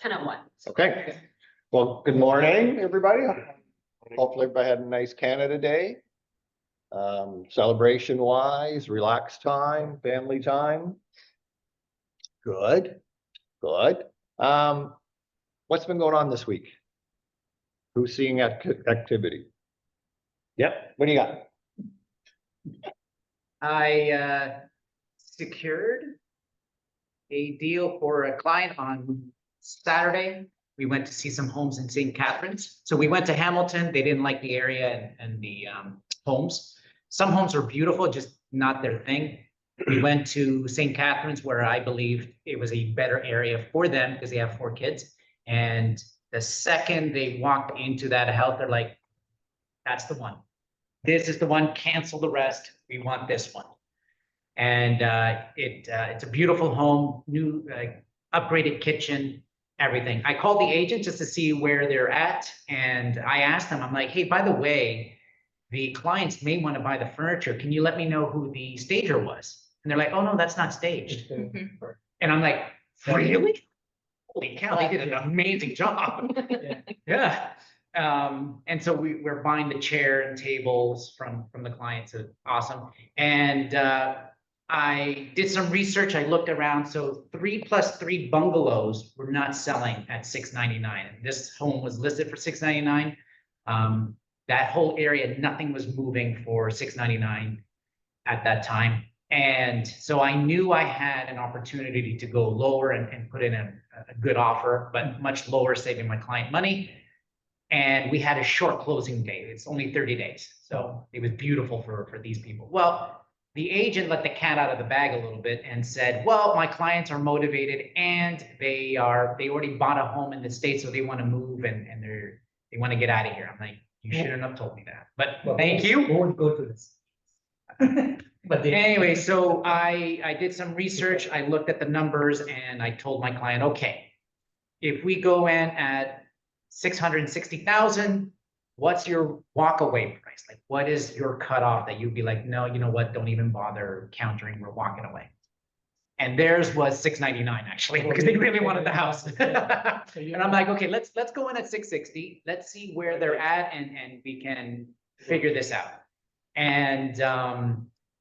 10:01. Okay. Well, good morning, everybody. Hopefully everybody had a nice Canada Day. Celebration wise, relaxed time, family time. Good, good. What's been going on this week? Who's seeing activity? Yep, what do you got? I secured a deal for a client on Saturday. We went to see some homes in St. Catharines. So we went to Hamilton. They didn't like the area and the homes. Some homes are beautiful, just not their thing. We went to St. Catharines, where I believed it was a better area for them because they have 4 kids. And the second they walked into that house, they're like, that's the one. This is the one, cancel the rest. We want this one. And it's a beautiful home, new upgraded kitchen, everything. I called the agent just to see where they're at. And I asked them, I'm like, hey, by the way, the clients may want to buy the furniture. Can you let me know who the stager was? And they're like, oh, no, that's not staged. And I'm like, really? Holy cow, they did an amazing job. Yeah. And so we're buying the chair and tables from the clients. So awesome. And I did some research. I looked around. So 3+3 bungalows were not selling at $699. This home was listed for $699. That whole area, nothing was moving for $699 at that time. And so I knew I had an opportunity to go lower and put in a good offer, but much lower, saving my client money. And we had a short closing date. It's only 30 days. So it was beautiful for these people. Well, the agent let the cat out of the bag a little bit and said, well, my clients are motivated and they already bought a home in the States, so they want to move and they want to get out of here. I'm like, you shouldn't have told me that, but thank you. Won't go to this. But anyway, so I did some research. I looked at the numbers and I told my client, okay, if we go in at 660,000, what's your walkaway price? Like, what is your cutoff that you'd be like, no, you know what? Don't even bother countering. We're walking away. And theirs was 699 actually, because they really wanted the house. And I'm like, okay, let's go in at 660. Let's see where they're at and we can figure this out. And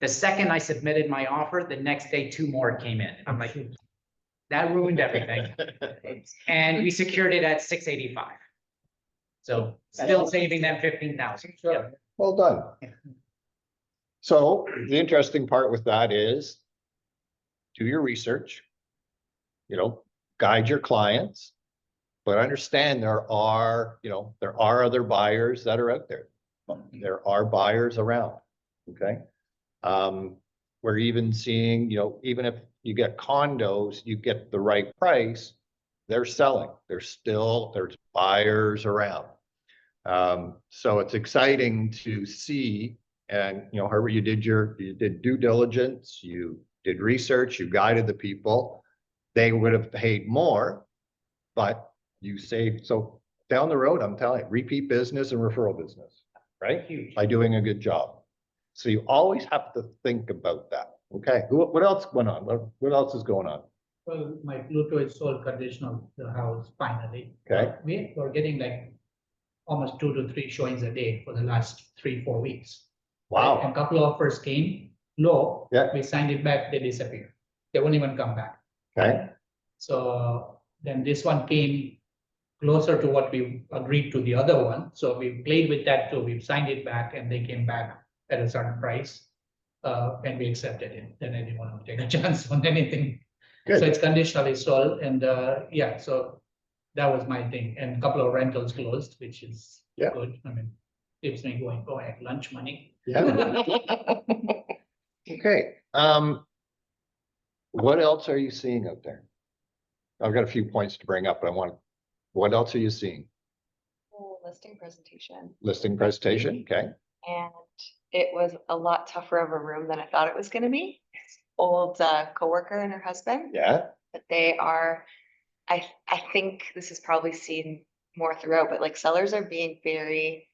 the second I submitted my offer, the next day 2 more came in. I'm like, that ruined everything. And we secured it at 685. So still saving them 15,000. Sure. Well done. So the interesting part with that is do your research, guide your clients, but understand there are other buyers that are out there. There are buyers around. Okay. We're even seeing, even if you get condos, you get the right price, they're selling. There's buyers around. So it's exciting to see. And Herbert, you did due diligence, you did research, you guided the people. They would have paid more, but you saved. So down the road, I'm telling you, repeat business and referral business, right? Huge. By doing a good job. So you always have to think about that. Okay. What else went on? What else is going on? Well, my Pluto is sold conditional, the house finally. Okay. We're getting like almost 2 to 3 showings a day for the last 3-4 weeks. Wow. And a couple of offers came low. Yeah. We signed it back, they disappeared. They won't even come back. Okay. So then this one came closer to what we agreed to the other one. So we played with that too. We've signed it back and they came back at a certain price. And we accepted it. Then I didn't want to take a chance on anything. Good. So it's conditionally sold. And yeah, so that was my thing. And a couple of rentals closed, which is good. I mean, keeps me going, I have lunch money. Yeah. Okay. What else are you seeing out there? I've got a few points to bring up, but what else are you seeing? Listing presentation. Listing presentation, okay. And it was a lot tougher of a room than I thought it was going to be. Old coworker and her husband. Yeah. But they are, I think this is probably seen more throughout, but like sellers are being very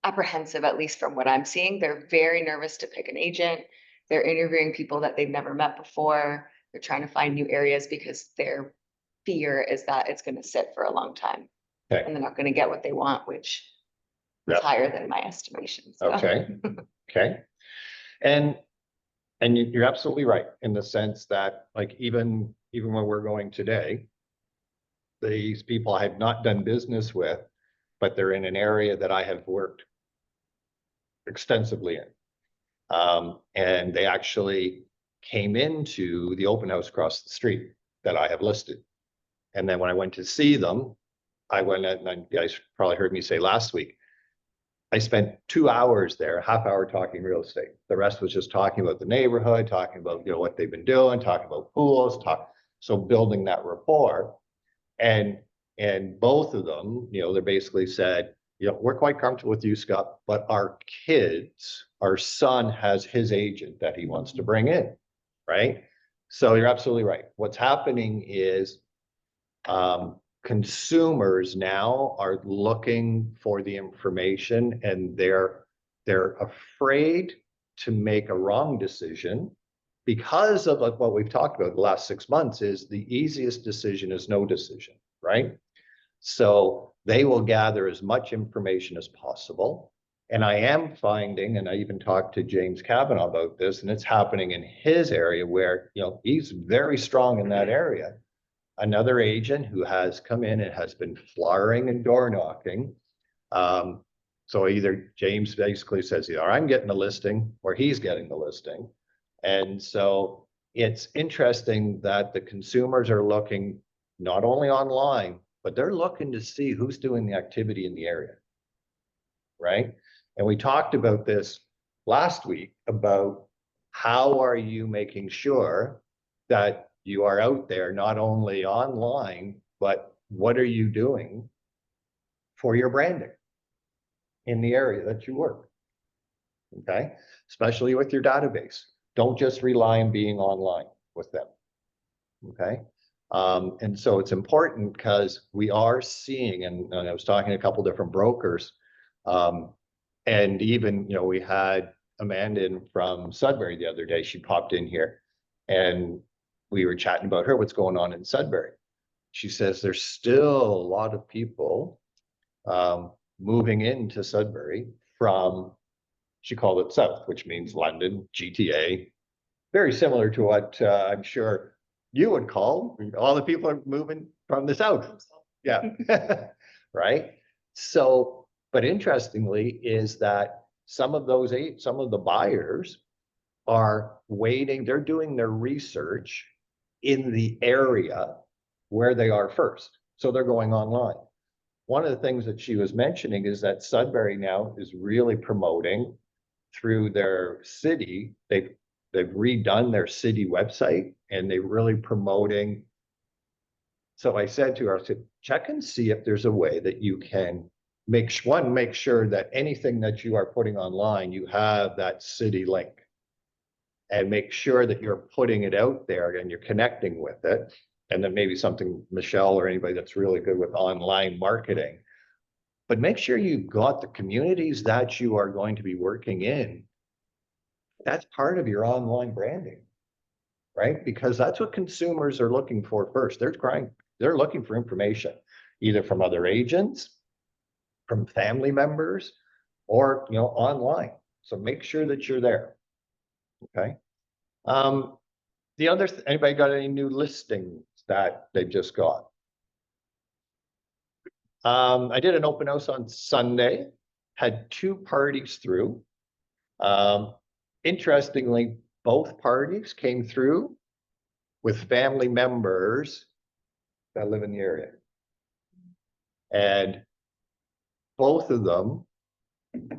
apprehensive, at least from what I'm seeing. They're very nervous to pick an agent. They're interviewing people that they've never met before. They're trying to find new areas because they're fear is that it's gonna sit for a long time. Okay. And they're not gonna get what they want, which is Yeah. higher than my estimation. So. Okay. Okay. And you're absolutely right in the sense that like even when we're going today, these people I have not done business with, but they're in an area that I have worked extensively in. And they actually came into the open house across the street that I have listed. And then when I went to see them, I went and you guys probably heard me say last week, I spent 2 hours there, a half hour talking real estate. The rest was just talking about the neighborhood, talking about, what they've been doing, talking about pools, so building that rapport. And both of them, they basically said, we're quite comfortable with you, Scott, but our son has his agent that he wants to bring in, right? So you're absolutely right. What's happening is consumers now are looking for the information and they're afraid to make a wrong decision because of like what we've talked about the last 6 months is the easiest decision is no decision, right? So they will gather as much information as possible. And I am finding, and I even talked to James Kavanaugh about this, and it's happening in his area where, he's very strong in that area. Another agent who has come in and has been flyering and door knocking. So either James basically says, either I'm getting the listing or he's getting the listing. And so it's interesting that the consumers are looking not only online, but they're looking to see who's doing the activity in the area, right? And we talked about this last week about how are you making sure that you are out there not only online, but what are you doing for your branding in the area that you work, okay? Especially with your database. Don't just rely on being online with them, okay? And so it's important because we are seeing, and I was talking to a couple different brokers, and even, we had Amanda in from Sudbury the other day. She popped in here and we were chatting about her, what's going on in Sudbury. She says there's still a lot of people moving into Sudbury from, she called it South, which means London, GTA, very similar to what I'm sure you would call all the people are moving from the South. Yeah, right. So, but interestingly is that some of the buyers are waiting, they're doing their research in the area where they are first. So they're going online. One of the things that she was mentioning is that Sudbury now is really promoting through their city. They've redone their city website and they're really promoting. So I said to her, I said, check and see if there's a way that you can make sure that anything that you are putting online, you have that city link. And make sure that you're putting it out there and you're connecting with it. And then maybe something Michelle or anybody that's really good with online marketing. But make sure you've got the communities that you are going to be working in. That's part of your online branding, right? Because that's what consumers are looking for first. They're looking for information, either from other agents, from family members, or online. So make sure that you're there. Okay. Anybody got any new listings that they've just got? I did an open house on Sunday, had 2 parties through. Interestingly, both parties came through with family members that live in the area. And both of them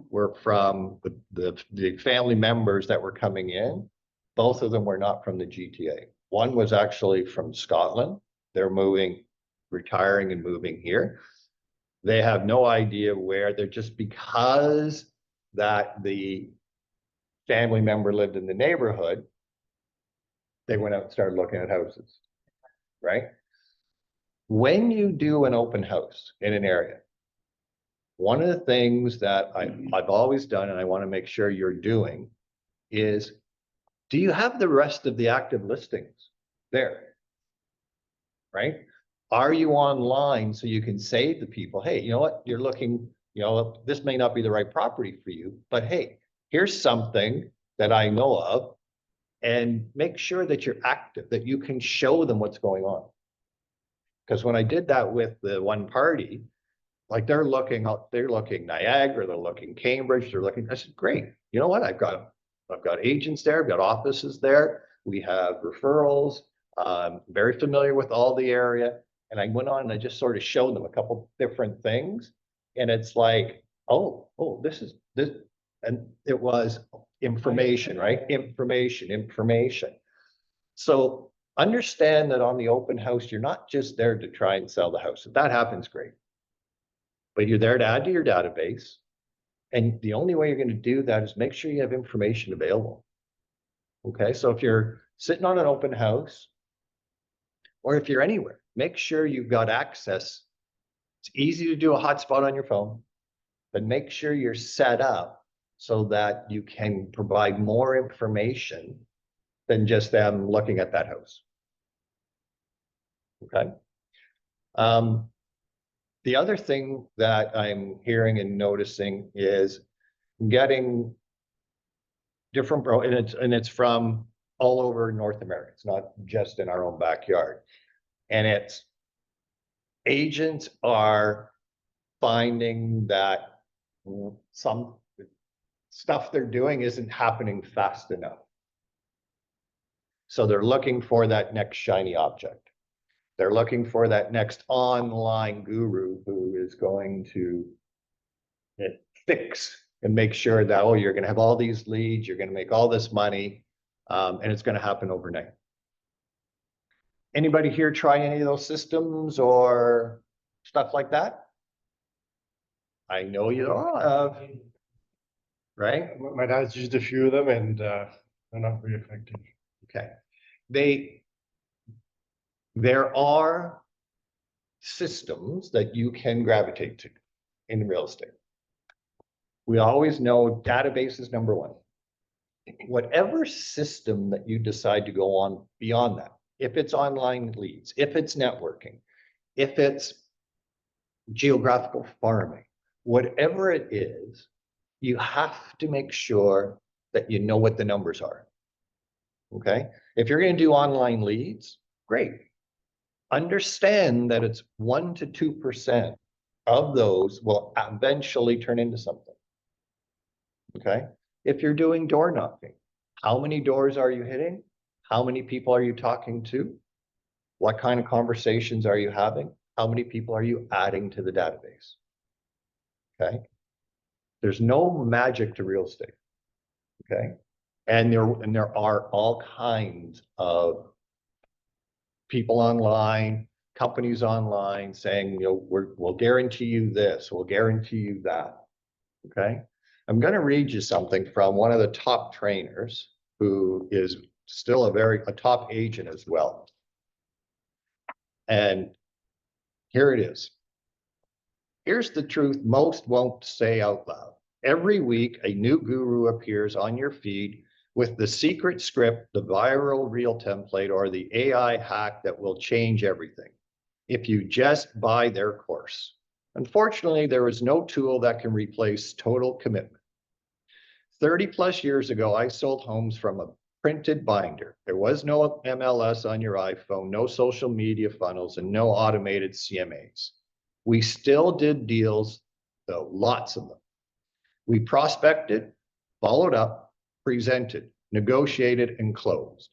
were from the family members that were coming in. Both of them were not from the GTA. One was actually from Scotland. They're retiring and moving here. They have no idea where. They're just because that the family member lived in the neighborhood, they went out and started looking at houses, right? When you do an open house in an area, one of the things that I've always done, and I want to make sure you're doing, is do you have the rest of the active listings there? Right? Are you online so you can say to people, hey, you know what, you're looking, you know, this may not be the right property for you, but hey, here's something that I know of, and make sure that you're active, that you can show them what's going on. Because when I did that with the one party, like they're looking Niagara, they're looking Cambridge, they're looking, I said, great. You know what? I've got agents there, I've got offices there. We have referrals. Very familiar with all the area. And I went on and I just sort of showed them a couple different things. And it's like, oh, this is this. And it was information, right? Information. So understand that on the open house, you're not just there to try and sell the house. If that happens, great. But you're there to add to your database. And the only way you're going to do that is make sure you have information available. Okay, so if you're sitting on an open house, or if you're anywhere, make sure you've got access. It's easy to do a hotspot on your phone, but make sure you're set up so that you can provide more information than just them looking at that house. Okay. The other thing that I'm hearing and noticing is getting different, and it's from all over North America. It's not just in our own backyard. And it's agents are finding that some stuff they're doing isn't happening fast enough. So they're looking for that next shiny object. They're looking for that next online guru who is going to fix and make sure that, oh, you're going to have all these leads, you're going to make all this money, and it's going to happen overnight. Anybody here try any of those systems or stuff like that? I know you all have, right? My dad's used a few of them and they're not very effective. Okay. There are systems that you can gravitate to in real estate. We always know database is number one. Whatever system that you decide to go on beyond that, if it's online leads, if it's networking, if it's geographical farming, whatever it is, you have to make sure that you know what the numbers are. Okay. If you're going to do online leads, great. Understand that it's 1 to 2% of those will eventually turn into something. Okay. If you're doing door knocking, how many doors are you hitting? How many people are you talking to? What kind of conversations are you having? How many people are you adding to the database? Okay. There's no magic to real estate. Okay. And there are all kinds of people online, companies online saying, you know, we'll guarantee you this, we'll guarantee you that. Okay. I'm going to read you something from one of the top trainers who is still a top agent as well. And here it is. Here's the truth most won't say out loud. Every week, a new guru appears on your feed with the secret script, the viral reel template, or the AI hack that will change everything if you just buy their course. Unfortunately, there is no tool that can replace total commitment. 30 plus years ago, I sold homes from a printed binder. There was no MLS on your iPhone, no social media funnels, and no automated CMAs. We still did deals, though, lots of them. We prospected, followed up, presented, negotiated, and closed.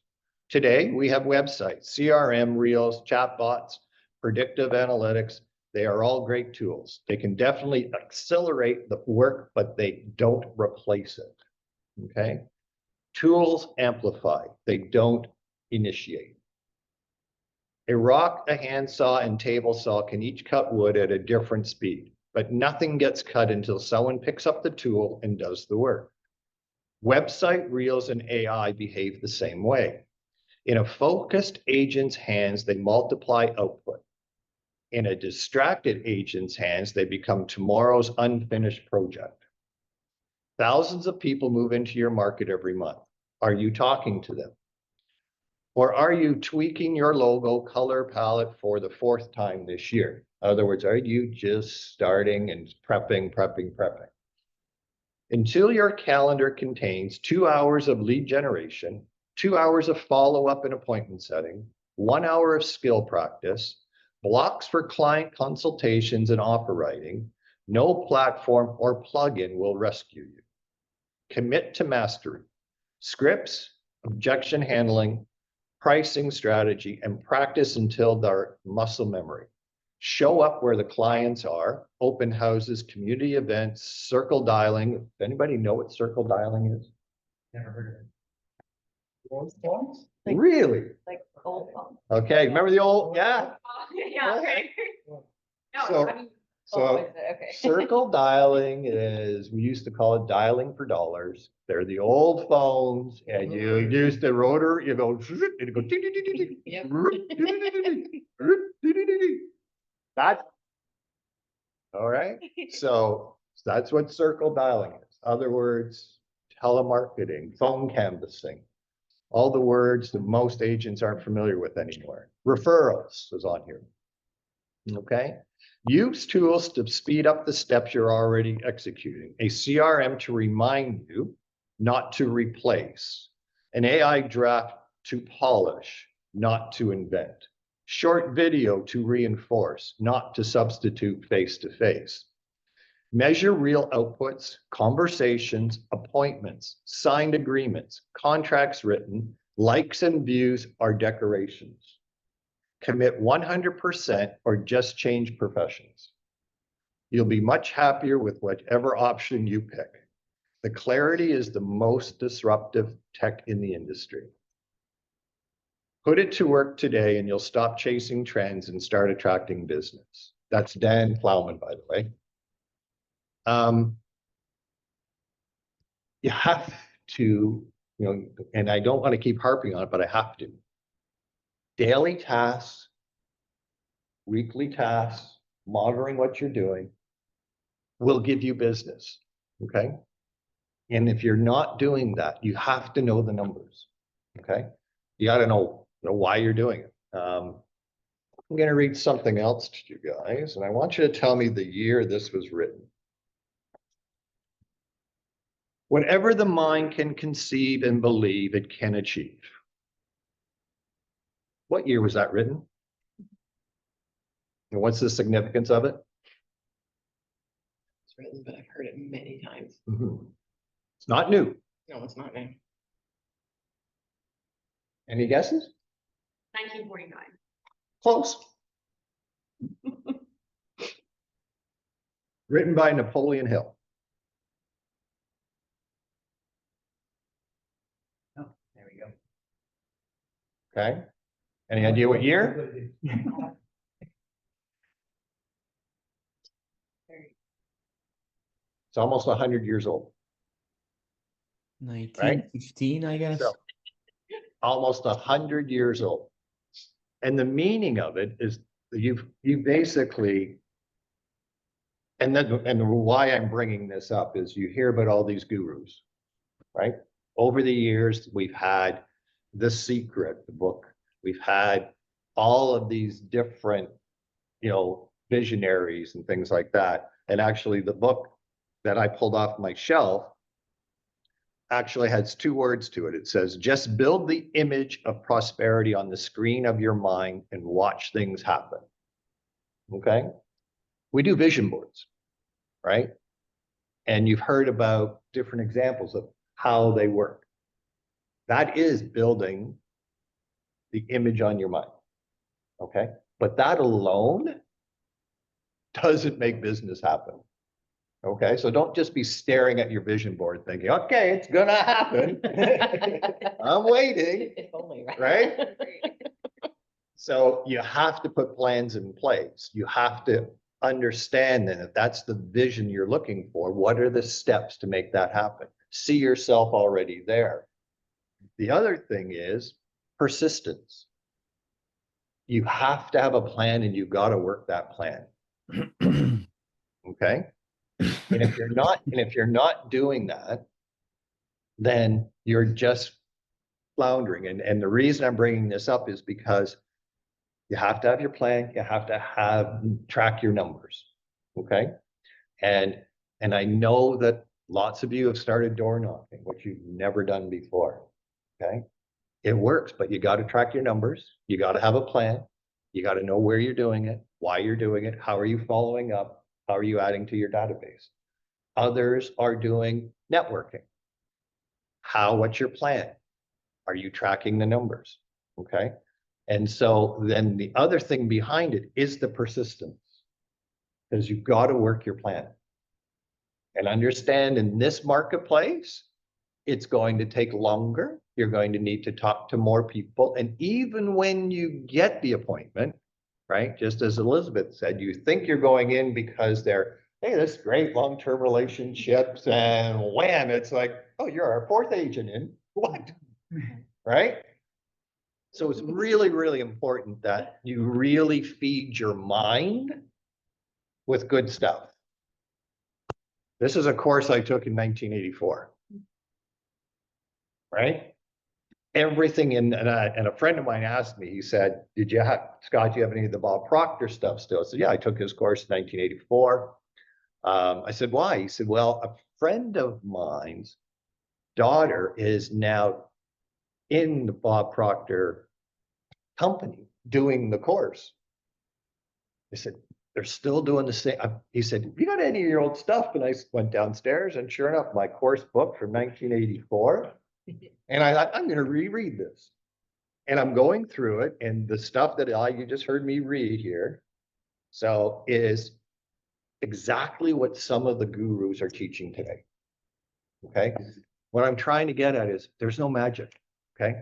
Today, we have websites, CRM, Reels, chatbots, predictive analytics. They are all great tools. They can definitely accelerate the work, but they don't replace it. Okay? Tools amplify, they don't initiate. A rock, a handsaw, and table saw can each cut wood at a different speed, but nothing gets cut until someone picks up the tool and does the work. Website, Reels, and AI behave the same way. In a focused agent's hands, they multiply output. In a distracted agent's hands, they become tomorrow's unfinished project. Thousands of people move into your market every month. Are you talking to them? Or are you tweaking your logo color palette for the 4th time this year? In other words, are you just starting and prepping? Until your calendar contains 2 hours of lead generation, 2 hours of follow-up and appointment setting, 1 hour of skill practice, blocks for client consultations and offer writing, no platform or plugin will rescue you. Commit to mastery. Scripts, objection handling, pricing strategy, and practice until they're muscle memory. Show up where the clients are, open houses, community events, circle dialing. Does anybody know what circle dialing is? Never heard of it. Like- Really? Like old phone. Okay, remember the old, yeah? Yeah, okay. So- I mean, So is it? Okay. circle dialing is, we used to call it dialing for dollars. They're the old phones and you use the rotor, you go, and it go. That's all right. So that's what circle dialing is. Other words, telemarketing, phone canvassing, all the words that most agents aren't familiar with anymore. Referrals is on here. Okay. Use tools to speed up the steps you're already executing. A CRM to remind you, not to replace. An AI draft to polish, not to invent. Short video to reinforce, not to substitute face-to-face. Measure real outputs, conversations, appointments, signed agreements, contracts written, likes and views are decorations. Commit 100% or just change professions. You'll be much happier with whatever option you pick. The clarity is the most disruptive tech in the industry. Put it to work today and you'll stop chasing trends and start attracting business. That's Dan Plowman, by the way. You have to, and I don't want to keep harping on it, but I have to. Daily tasks, weekly tasks, monitoring what you're doing will give you business, okay? And if you're not doing that, you have to know the numbers, okay? You got to know why you're doing it. I'm going to read something else to you guys, and I want you to tell me the year this was written. Whatever the mind can conceive and believe, it can achieve. What year was that written? And what's the significance of it? It's written, but I've heard it many times. It's not new. No, it's not new. Any guesses? 1949. Close. Written by Napoleon Hill. Oh, there we go. Okay. Any idea what year? It's almost 100 years old. 1915, I guess. So, almost 100 years old. And the meaning of it is you basically, and why I'm bringing this up is you hear about all these gurus, right? Over the years, we've had The Secret, the book. We've had all of these different, visionaries and things like that. And actually the book that I pulled off my shelf actually has 2 words to it. It says, just build the image of prosperity on the screen of your mind and watch things happen. Okay. We do vision boards, right? And you've heard about different examples of how they work. That is building the image on your mind. Okay. But that alone doesn't make business happen. Okay, so don't just be staring at your vision board thinking, okay, it's gonna happen. I'm waiting, If only, right? So you have to put plans in place. You have to understand that if that's the vision you're looking for, what are the steps to make that happen? See yourself already there. The other thing is persistence. You have to have a plan and you've got to work that plan. Okay. And if you're not doing that, then you're just floundering. And the reason I'm bringing this up is because you have to have your plan, you have to track your numbers, okay? And I know that lots of you have started door knocking, which you've never done before, okay? It works, but you got to track your numbers. You got to have a plan. You got to know where you're doing it, why you're doing it, how are you following up, how are you adding to your database. Others are doing networking. What's your plan? Are you tracking the numbers? Okay. And so then the other thing behind it is the persistence, because you've got to work your plan and understand in this marketplace, it's going to take longer. You're going to need to talk to more people. And even when you get the appointment, right, just as Elizabeth said, you think you're going in because they're, hey, this great long-term relationships, and wham, it's like, oh, you're our fourth agent in. What? Right? So it's really, really important that you really feed your mind with good stuff. This is a course I took in 1984. Right? Everything in, and a friend of mine asked me, he said, Scott, do you have any of the Bob Proctor stuff still? I said, yeah, I took his course in 1984. I said, why? He said, well, a friend of mine's daughter is now in the Bob Proctor company doing the course. I said, they're still doing the same. He said, you got any of your old stuff? And I went downstairs, and sure enough, my course book from 1984. And I thought, I'm going to reread this. And I'm going through it, and the stuff that you just heard me read here, so is exactly what some of the gurus are teaching today. Okay. What I'm trying to get at is there's no magic. Okay.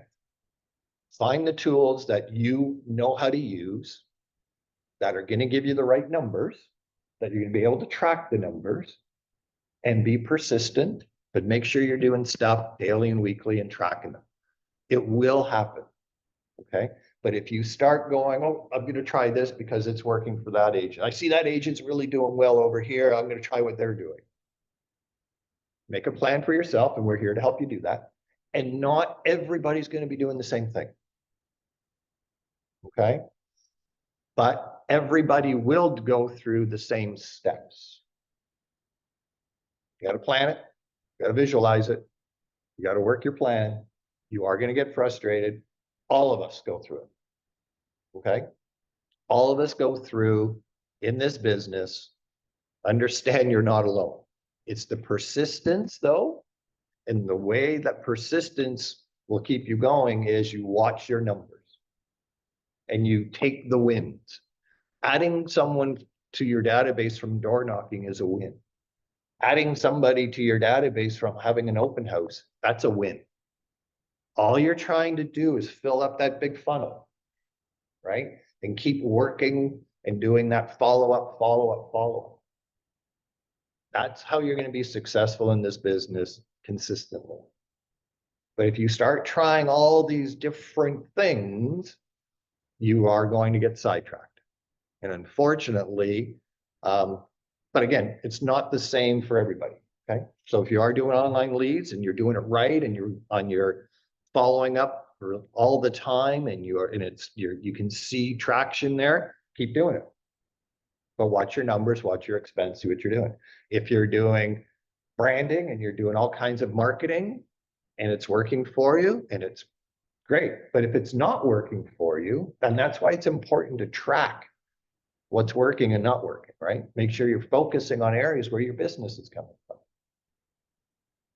Find the tools that you know how to use that are going to give you the right numbers, that you're going to be able to track the numbers and be persistent, but make sure you're doing stuff daily and weekly and tracking them. It will happen. Okay. But if you start going, oh, I'm going to try this because it's working for that agent. I see that agent's really doing well over here. I'm going to try what they're doing. Make a plan for yourself, and we're here to help you do that. And not everybody's going to be doing the same thing. Okay. But everybody will go through the same steps. You got to plan it. You got to visualize it. You got to work your plan. You are going to get frustrated. All of us go through it. Okay. All of us go through in this business. Understand you're not alone. It's the persistence, though, and the way that persistence will keep you going is you watch your numbers and you take the wins. Adding someone to your database from door knocking is a win. Adding somebody to your database from having an open house, that's a win. All you're trying to do is fill up that big funnel, right? And keep working and doing that follow-up, follow-up, follow-up. That's how you're going to be successful in this business consistently. But if you start trying all these different things, you are going to get sidetracked. And unfortunately, but again, it's not the same for everybody. Okay. So if you are doing online leads and you're doing it right and you're following up for all the time and you can see traction there, keep doing it. But watch your numbers, watch your expense, see what you're doing. If you're doing branding and you're doing all kinds of marketing and it's working for you, and it's great. But if it's not working for you, then that's why it's important to track what's working and not working, right? Make sure you're focusing on areas where your business is coming from,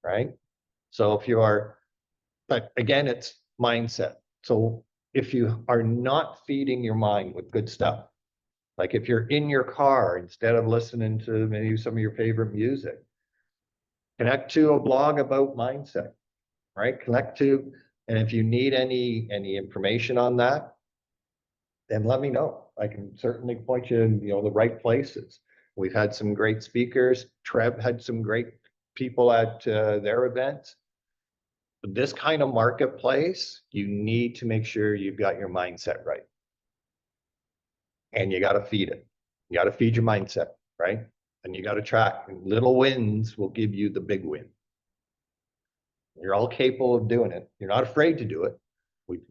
right? So but again, it's mindset. So if you are not feeding your mind with good stuff, like if you're in your car, instead of listening to maybe some of your favorite music, connect to a blog about mindset, right? And if you need any information on that, then let me know. I can certainly point you in, the right places. We've had some great speakers. Trev had some great people at their events. But this kind of marketplace, you need to make sure you've got your mindset right. And you got to feed it. You got to feed your mindset, right? And you got to track. And little wins will give you the big win. You're all capable of doing it. You're not afraid to do it.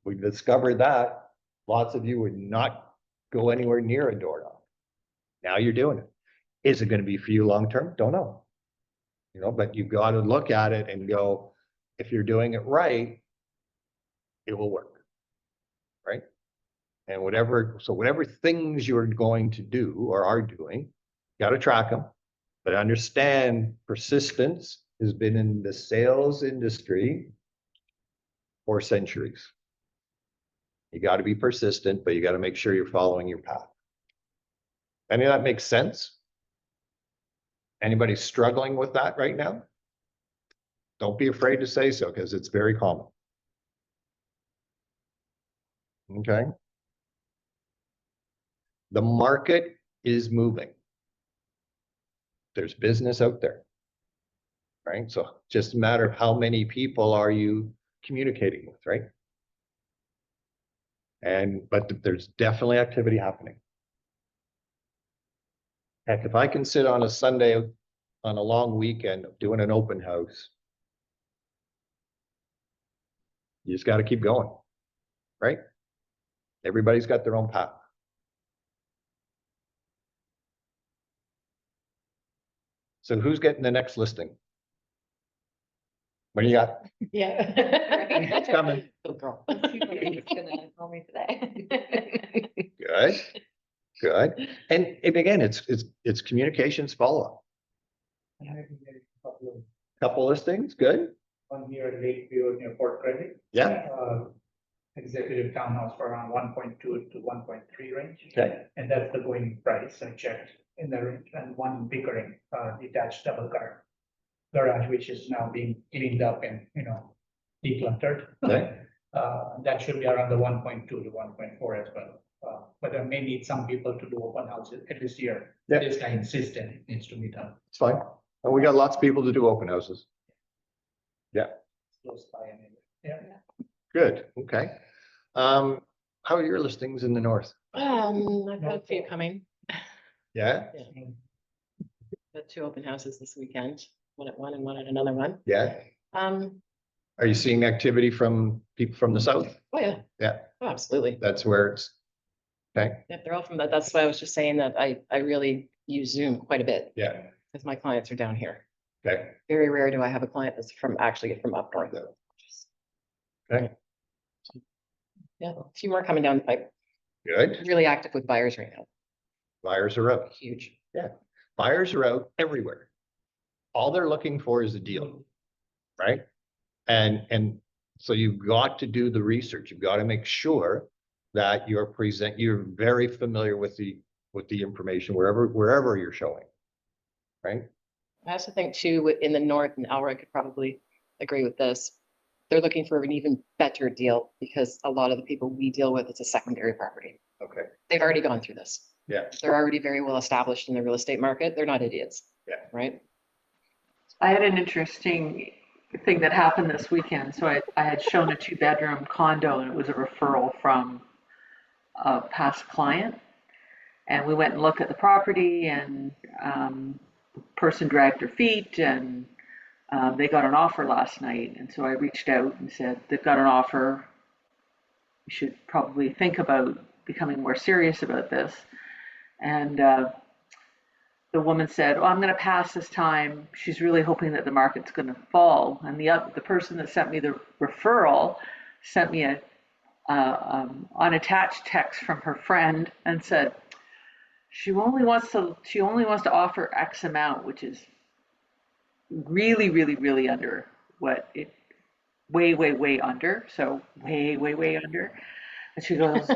We discovered that lots of you would not go anywhere near a door knock. Now you're doing it. Is it going to be for you long term? Don't know. You know, but you've got to look at it and go, if you're doing it right, it will work. Right? And whatever things you're going to do or are doing, you got to track them, but understand persistence has been in the sales industry for centuries. You got to be persistent, but you got to make sure you're following your path. Any of that makes sense? Anybody struggling with that right now? Don't be afraid to say so, because it's very common. Okay. The market is moving. There's business out there. Right? So just a matter of how many people are you communicating with, right? But there's definitely activity happening. Heck, if I can sit on a Sunday on a long weekend doing an open house, you just got to keep going, right? Everybody's got their own path. So who's getting the next listing? What do you got? Yeah. It's coming. Little girl. He's gonna call me today. Good, good. And again, it's communications follow-up. Couple listings, good. One here at Lakeview near Fort Credit. Yeah, Executive townhouse for around 1.2 to 1.3 range. okay, And that's the going price I checked in the range. And one Pickering, detached double car garage, which is now being cleaned up and, decluttered. okay. That should be around the 1.2 to 1.4 as well. But I may need some people to do open houses at this year. Yeah. This guy insisted it needs to be done. It's fine. And we got lots of people to do open houses. Close by anyway. Yeah. Good, okay. How are your listings in the north? I've got a few coming. Yeah, Got 2 open houses this weekend, one at one and one at another one. yeah. Um, Are you seeing activity from people from the south? oh yeah. Yeah. Oh, absolutely. That's where it's, okay, Yeah, they're all from that. That's why I was just saying that I really use Zoom quite a bit yeah, because my clients are down here. okay, Very rare do I have a client that's from up north. okay, Yeah, a few more coming down the pipe. good. Really active with buyers right now. Buyers are out. Huge. Buyers are out everywhere. All they're looking for is a deal, right? And so you've got to do the research. You've got to make sure that you're very familiar with the information wherever you're showing, right? I also think too, in the north, and Alra could probably agree with this. They're looking for an even better deal because a lot of the people we deal with, it's a secondary property. Okay, They've already gone through this. yeah, They're already very well established in the real estate market. They're not idiots. Yeah. Right? I had an interesting thing that happened this weekend. So I had shown a 2-bedroom condo and it was a referral from a past client. And we went and looked at the property and the person dragged their feet and they got an offer last night. And so I reached out and said, they've got an offer. You should probably think about becoming more serious about this. And the woman said, "Oh, I'm going to pass this time." She's really hoping that the market's going to fall. And the person that sent me the referral sent me a unattached text from her friend and said she only wants to offer X amount, which is really, really, really under what it way under. So way under. And she goes,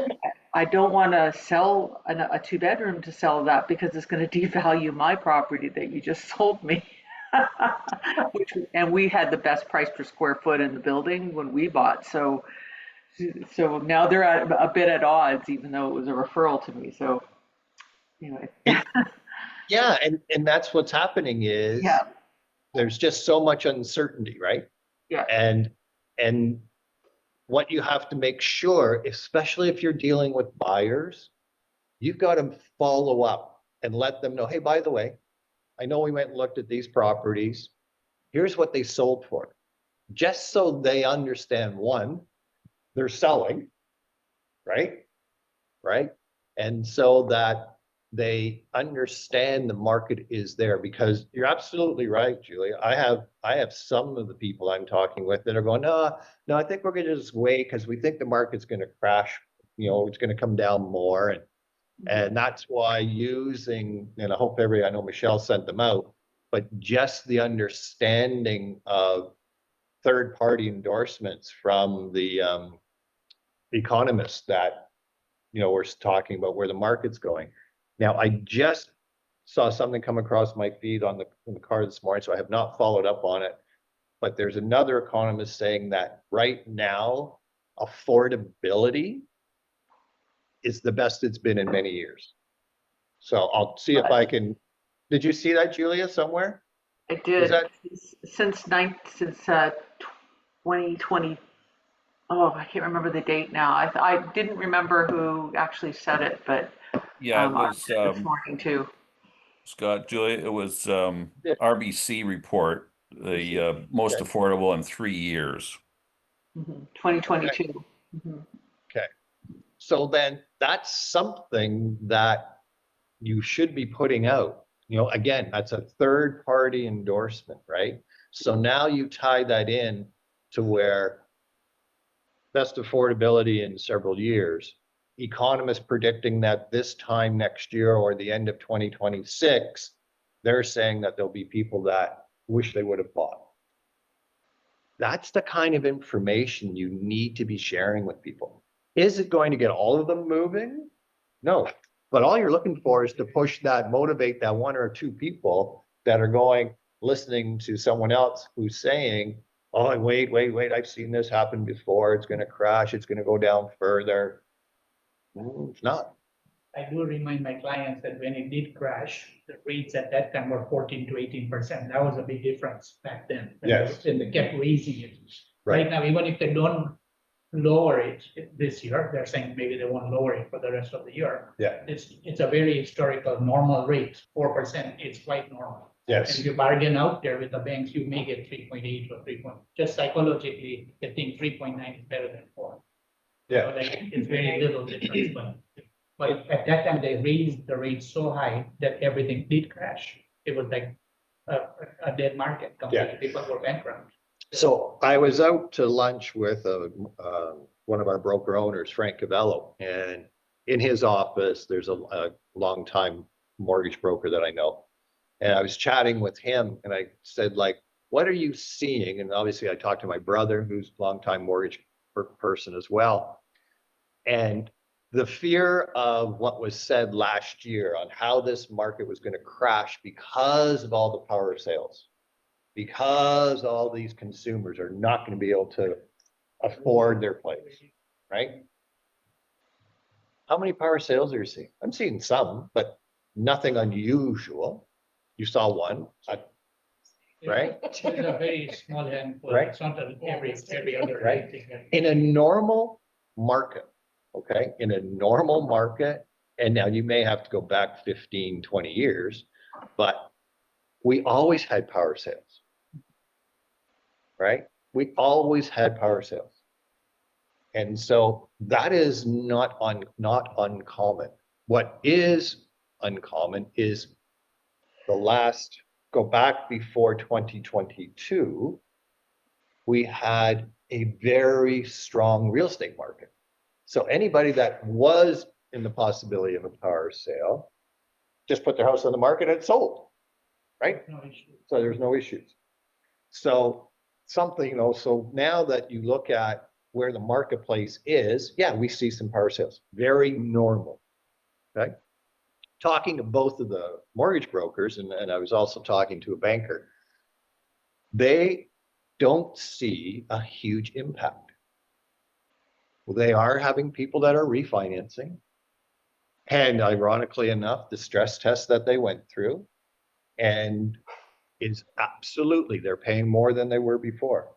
I don't want to sell a 2-bedroom to sell that because it's going to devalue my property that you just sold me. And we had the best price per square foot in the building when we bought. So now they're a bit at odds, even though it was a referral to me. So anyway. yeah, and that's what's happening is Yeah. there's just so much uncertainty, right? Yeah. And what you have to make sure, especially if you're dealing with buyers, you've got to follow up and let them know, hey, by the way, I know we went and looked at these properties. Here's what they sold for. just so they understand, one, they're selling, right? Right? And so that they understand the market is there, because you're absolutely right, Julia. I have some of the people I'm talking with that are going, no, I think we're gonna just wait because we think the market's gonna crash, it's gonna come down more. And that's why using, and I know Michelle sent them out, but just the understanding of third-party endorsements from the economists that we're talking about where the market's going. Now, I just saw something come across my feed in the car this morning, so I have not followed up on it. But there's another economist saying that right now, affordability is the best it's been in many years. So I'll see if I can. Did you see that, Julia, somewhere? I did, that- since 2020. Oh, I can't remember the date now. I didn't remember who actually said it, but Yeah, it I was, read it this morning too. Scott, Julia, it was, Yeah. RBC report, the, most Okay. affordable in 3 years. 2022. Mhm. Okay. So then that's something that you should be putting out. Again, that's a third party endorsement, right? So now you tie that in to where best affordability in several years. Economists predicting that this time next year or the end of 2026, they're saying that there'll be people that wish they would have bought. That's the kind of information you need to be sharing with people. Is it going to get all of them moving? No, but all you're looking for is to push that, motivate that one or two people that are going, listening to someone else who's saying, oh, wait, I've seen this happen before. It's going to crash. It's going to go down further. It's not. I do remind my clients that when it did crash, the rates at that time were 14 to 18%. That was a big difference back then. Yes. And they kept raising it. Right. Right now, even if they don't lower it this year, they're saying maybe they won't lower it for the rest of the year. Yeah. It's a very historical normal rate, 4%. It's quite normal. And Yes. if you bargain out there with the banks, you may get 3.8 or 3. Just psychologically, you think 3.9 is better than 4. Yeah. Like, it's very little difference, but at that time, they raised the rate so high that everything did crash. It was like a dead market completely. People were bankrupt. So I was out to lunch with one of our broker owners, Frank Cavello, and in his office, there's a longtime mortgage broker that I know. And I was chatting with him and I said, like, what are you seeing? And obviously I talked to my brother, who's a longtime mortgage person as well. And the fear of what was said last year on how this market was going to crash because of all the power sales, because all these consumers are not going to be able to afford their place, right? How many power sales are you seeing? I'm seeing some, but nothing unusual. You saw one, right? It's a very small handful. Right. It's not every other Right. thing. In a normal market, okay, in a normal market, and now you may have to go back 15, 20 years, but we always had power sales, right? We always had power sales. And so that is not uncommon. What is uncommon is go back before 2022, we had a very strong real estate market. So anybody that was in the possibility of a power sale just put their house on the market and sold, right? No issue. So there's no issues. So something, so now that you look at where the marketplace is, yeah, we see some power sales, very normal, okay? Talking to both of the mortgage brokers, and I was also talking to a banker, they don't see a huge impact. Well, they are having people that are refinancing. And ironically enough, the stress test that they went through and is absolutely, they're paying more than they were before.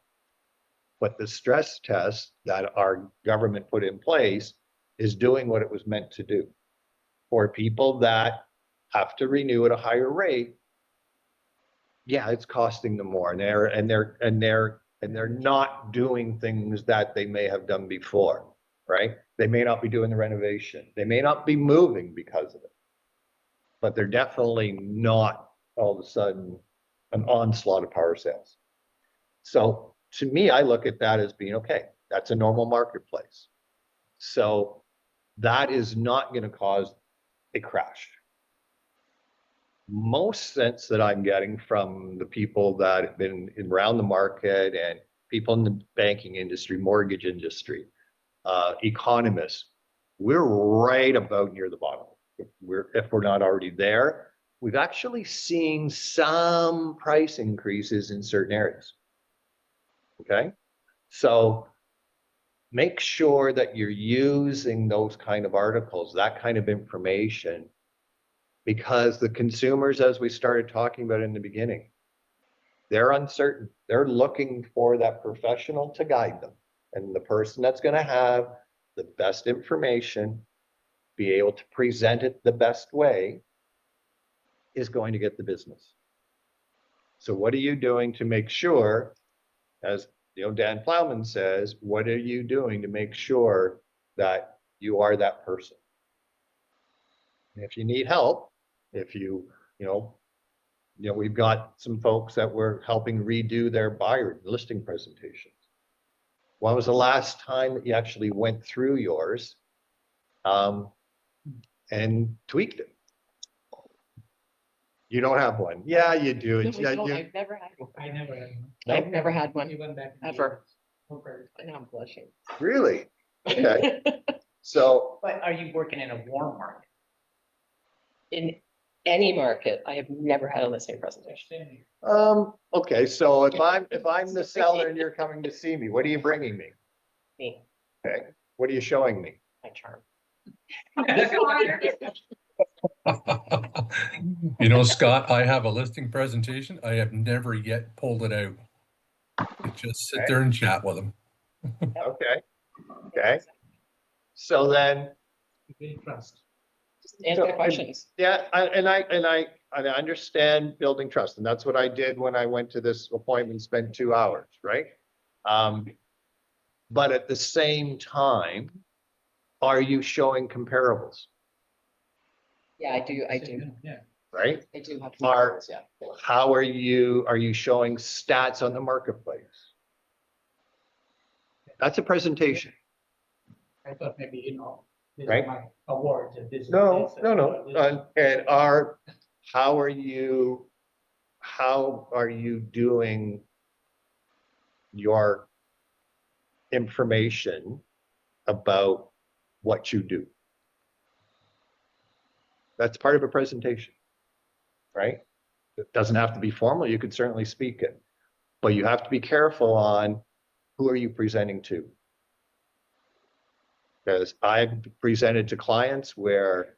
But the stress test that our government put in place is doing what it was meant to do. For people that have to renew at a higher rate, yeah, it's costing them more, and they're and they're not doing things that they may have done before, right? They may not be doing the renovation. They may not be moving because of it. But they're definitely not all of a sudden an onslaught of power sales. So to me, I look at that as being, okay, that's a normal marketplace. So that is not going to cause a crash. Most sense that I'm getting from the people that have been around the market and people in the banking industry, mortgage industry, economists, we're right about near the bottom. If we're not already there, we've actually seen some price increases in certain areas. Okay, so make sure that you're using those kind of articles, that kind of information, because the consumers, as we started talking about in the beginning, they're uncertain. They're looking for that professional to guide them. And the person that's going to have the best information, be able to present it the best way, is going to get the business. So what are you doing to make sure, as you know, Dan Plowman says, what are you doing to make sure that you are that person? And if you need help, if you know, we've got some folks that were helping redo their buyer listing presentations. When was the last time that you actually went through yours and tweaked it? You don't have one. Yeah, you do. No, It's, we yeah, don't. you, I've never had one. I never had one. I've never had one, Even back. in the ever. years. Okay. Now I'm blushing. really? Okay. So, But are you working in a warm market? In any market, I have never had a listing presentation. okay, so if I'm the seller and you're coming to see me, what are you bringing me? Me, Okay, what are you showing me? my charm. You know, Scott, I have a listing presentation. I have never yet pulled it out. I just sit there and chat with them. Okay, okay. So then, Build trust. Just answer the So, questions. yeah, I understand building trust, and that's what I did when I went to this appointment, spent 2 hours, right? But at the same time, are you showing comparables, Yeah, I do, Yeah. right? I do have. Are- comparables, yeah. How are you showing stats on the marketplace? That's a presentation. I thought maybe, these Right. are my awards and this. is No, this, no, and no. this. How are you doing your information about what you do? That's part of a presentation, right? It doesn't have to be formal. You could certainly speak it, but you have to be careful on who are you presenting to. Because I've presented to clients where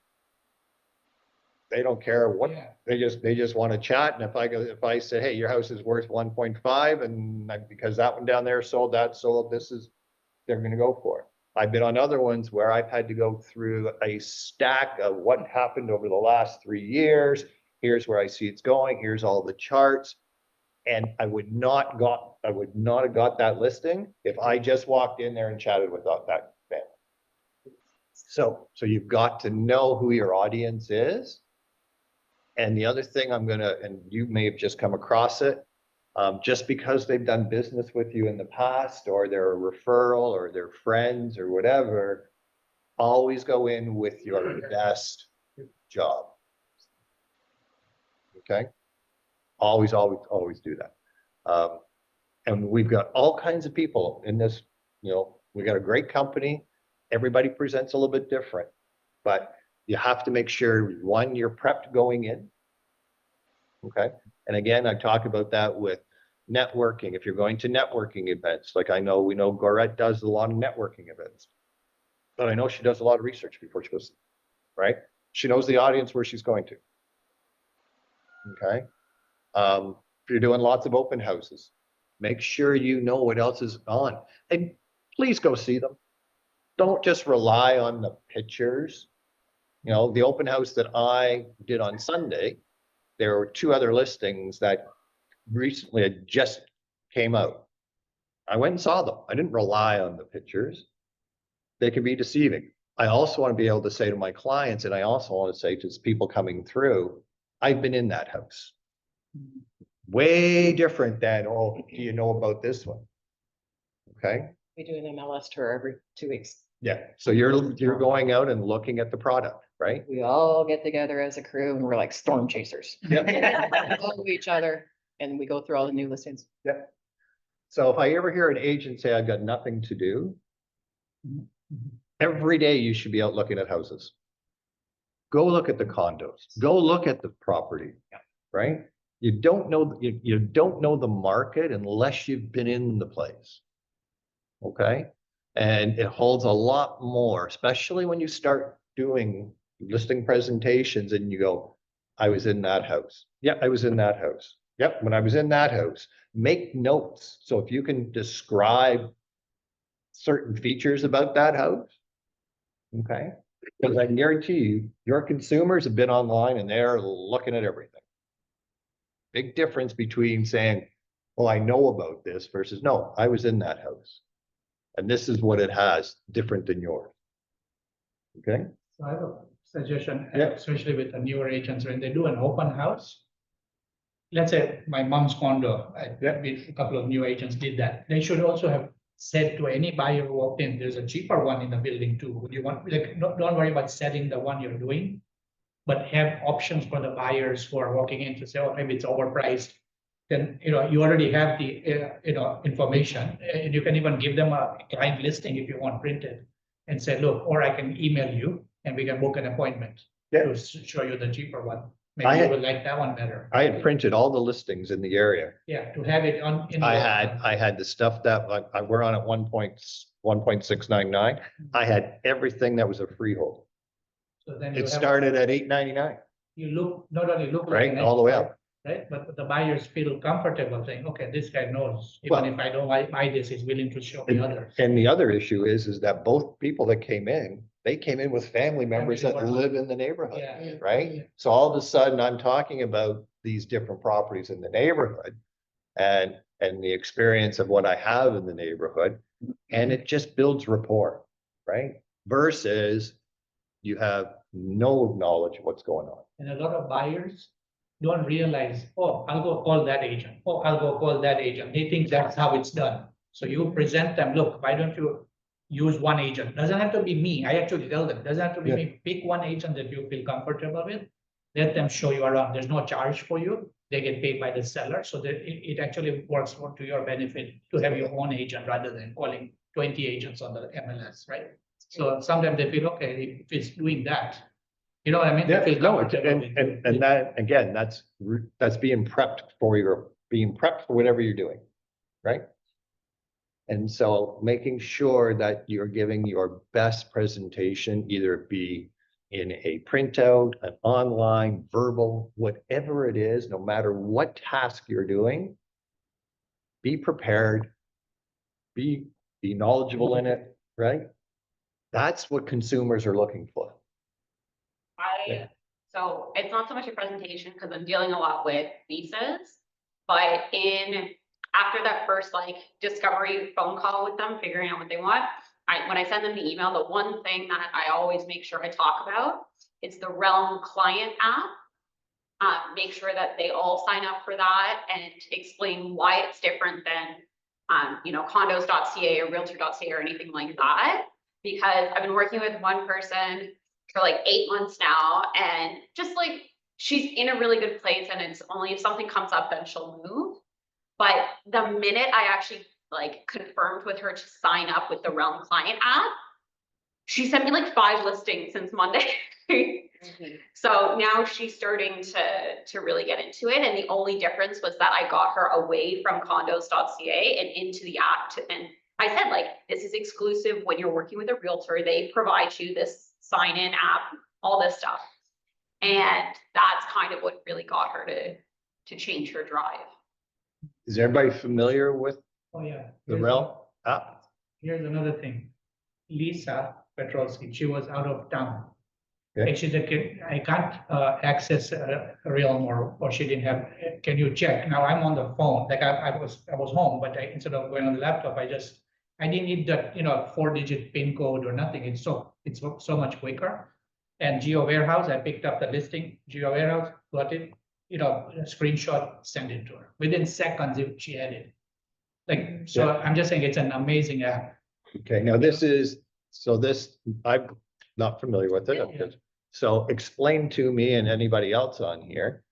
they don't care what, Yeah. they just want to chat. And if I say, hey, your house is worth 1.5 and because that one down there sold, they're going to go for it. I've been on other ones where I've had to go through a stack of what happened over the last 3 years. Here's where I see it's going. Here's all the charts. And I would not have got that listing if I just walked in there and chatted with that family. So you've got to know who your audience is. And the other thing and you may have just come across it, just because they've done business with you in the past, or they're a referral, or they're friends, or whatever, always go in with your best job. Okay? Always do that. And we've got all kinds of people in this, we got a great company. Everybody presents a little bit different, but you have to make sure, one, you're prepped going in. Okay. And again, I talk about that with networking. If you're going to networking events, like we know Gorette does a lot of networking events, but I know she does a lot of research before she goes, right? She knows the audience where she's going to. Okay. If you're doing lots of open houses, make sure you know what else is on, and please go see them. Don't just rely on the pictures. The open house that I did on Sunday, there were 2 other listings that recently had just came out. I went and saw them. I didn't rely on the pictures. They can be deceiving. I also want to be able to say to my clients, and I also want to say to people coming through, I've been in that house. Way different than, oh, do you know about this one? Okay, We do an MLS tour every 2 weeks. yeah, so you're going out and looking at the product, right? We all get together as a crew and we're like storm chasers. Follow each other and we go through all the new listings. Yep. So if I ever hear an agent say, I've got nothing to do, every day you should be out looking at houses. Go look at the condos, go look at the property, right? You don't know, you don't know the market unless you've been in the place. Okay? And it holds a lot more, especially when you start doing listing presentations and you go, I was in that house. Yeah, I was in that house. Yep, when I was in that house, make notes. So if you can describe certain features about that house, okay? Because I guarantee you, your consumers have been online and they're looking at everything. Big difference between saying, well, I know about this versus no, I was in that house. And this is what it has, different than yours. Okay? So I have a suggestion, Yeah. especially with the newer agents, when they do an open house. Let's say my mom's condo, a couple of new agents did that. They should also have said to any buyer who walked in, there's a cheaper one in the building too. Would you want, like, don't worry about selling the one you're doing, but have options for the buyers who are walking in to say, oh, maybe it's overpriced. Then, you already have the, information, and you can even give them a client listing if you want printed and say, look, or I can email you and we can book an appointment to show you the cheaper one. Maybe you would like that one better. I had printed all the listings in the area. Yeah, to have it on. I had the stuff that we're on at 1.699. I had everything that was a freehold. So then It started at $8.99, you look, not only look like right? an All the way expert, up. right? But the buyers feel comfortable saying, okay, this guy knows, Well- even if I don't buy this, he's willing to show me others. And the other issue is that both people that came in, they came in with family members that members. live in the neighborhood, Yeah. right? So all of a sudden, I'm talking about these different properties in the neighborhood and the experience of what I have in the neighborhood, and it just builds rapport, right? Versus you have no knowledge of what's going on. And a lot of buyers don't realize, oh, I'll go call that agent. Oh, I'll go call that agent. They think that's how it's done. So you present them, look, why don't you use one agent? Doesn't have to be me. I actually tell them, doesn't have to be Yeah. me. Pick one agent that you feel comfortable with. Let them show you around. There's no charge for you. They get paid by the seller. So that it actually works more to your benefit to have your own agent rather than calling 20 agents on the MLS, right? So sometimes they feel, okay, if it's doing that, you know what I mean? They feel No, comfortable with it. and that, again, that's being prepped for whatever you're doing, right? And so making sure that you're giving your best presentation, either it be in a printout, an online, verbal, whatever it is, no matter what task you're doing, be prepared, be knowledgeable in it, right? That's what consumers are looking for. So it's not so much a presentation because I'm dealing a lot with leases, but after that first like discovery phone call with them, figuring out what they want, when I send them the email, the one thing that I always make sure I talk about is the Realm client app. Make sure that they all sign up for that and explain why it's different than condos.ca or realtor.ca or anything like that. Because I've been working with one person for like 8 months now, and just like she's in a really good place, and it's only if something comes up then she'll move. But the minute I actually like confirmed with her to sign up with the Realm client app, she sent me like 5 listings since Monday. So now she's starting to really get into it. And the only difference was that I got her away from condos.ca and into the app. And I said, like, this is exclusive when you're working with a realtor. They provide you this sign-in app, all this stuff. And that's kind of what really got her to change her drive. Is everybody familiar with Oh, yeah. the Realm app? Here's another thing. Lisa Petrosky, she was out of town. Okay. And she said, I can't access a Realm or she didn't have, can you check? Now I'm on the phone, like I was home, but instead of going on the laptop, I didn't need that, 4-digit PIN code or nothing. It's so much quicker. And Geo Warehouse, I picked up the listing, Geo Warehouse, got it, a screenshot, send it to her. Within seconds, if she had it. So I'm just saying it's an amazing app. Okay, now I'm not familiar with it. Yeah. So explain to me and anybody else on here,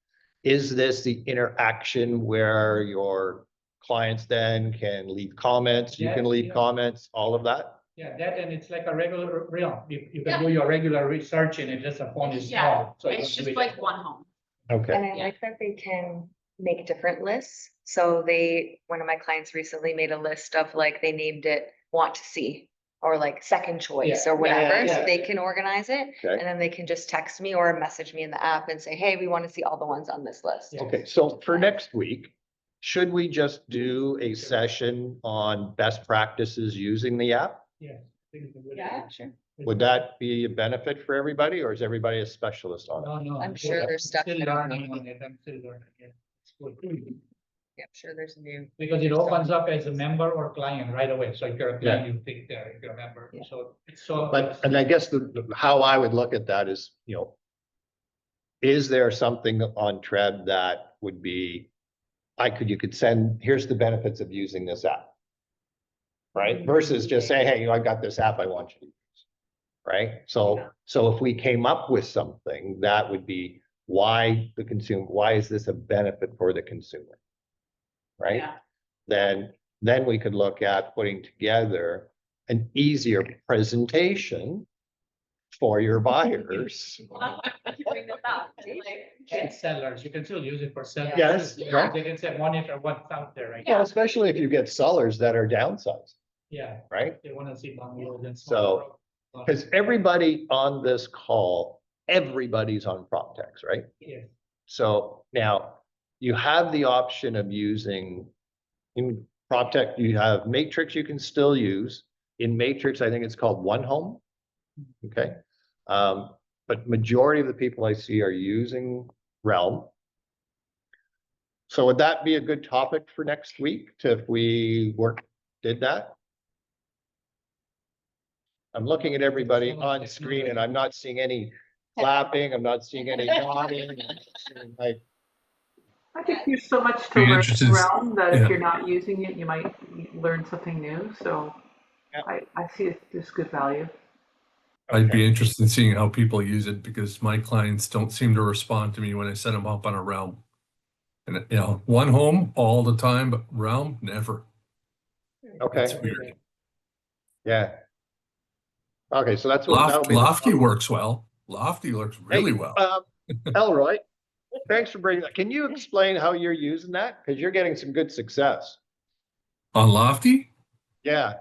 is this the interaction where your clients then can leave comments, you can leave comments, all of that? Yeah, that, and it's like a regular Realm. You can do your regular research in it, just a phone is small. So It's just like one home. Okay, And I like that they can make different lists. So one of my clients recently made a list of like, they named it want to see, or like second choice or whatever. So they can organize it. okay, And then they can just text me or message me in the app and say, hey, we want to see all the ones on this list. Yeah. okay. So for next week, should we just do a session on best practices using the app? Yeah, sure. Would that be a benefit for everybody, or is everybody a specialist on it? No. I'm sure there's stuff Still I don't learning know. on it. I'm still learning. Yeah. It's good. Yeah, I'm sure there's new. Because it opens up as a member or client right away. So if you're a client, Yeah. you click there. If you're a member, Yeah. so it's so. And I guess how I would look at that is, is there something on Tread that would be, you could send, here's the benefits of using this app. Right? Versus just say, hey, I got this app I want you to use. Right? So if we came up with something, that would be why is this a benefit for the consumer? Right? Yeah. Then we could look at putting together an easier presentation for your buyers. Bring this up. And sellers, you can still use it for sellers. Yes, too. right. They can say monitor what's out there right Yeah, now. especially if you get sellers that are downsized, Yeah, right? they want to see bungalows and. So, because everybody on this call, everybody's on PropTex, right? Yeah. So now you have the option of using in PropTech, you have Matrix you can still use. In Matrix, I think it's called One Home. Okay. But majority of the people I see are using Realm. So would that be a good topic for next week if we did that? I'm looking at everybody on screen and I'm not seeing any clapping. I'm not seeing any nodding. I think there's so much to Be learn interested in to- Realm that yeah. if you're not using it, you might learn something new. So Yeah. I see there's good value. I'd be interested in seeing how people use it because my clients don't seem to respond to me when I set them up on a Realm. And One Home all the time, but Realm never. Okay. It's weird. Yeah. Okay, so that'll be the Lofty topic. works well. Lofty works really well. Elroy, thanks for bringing that. Can you explain how you're using that? Because you're getting some good success. On Lofty, Yeah.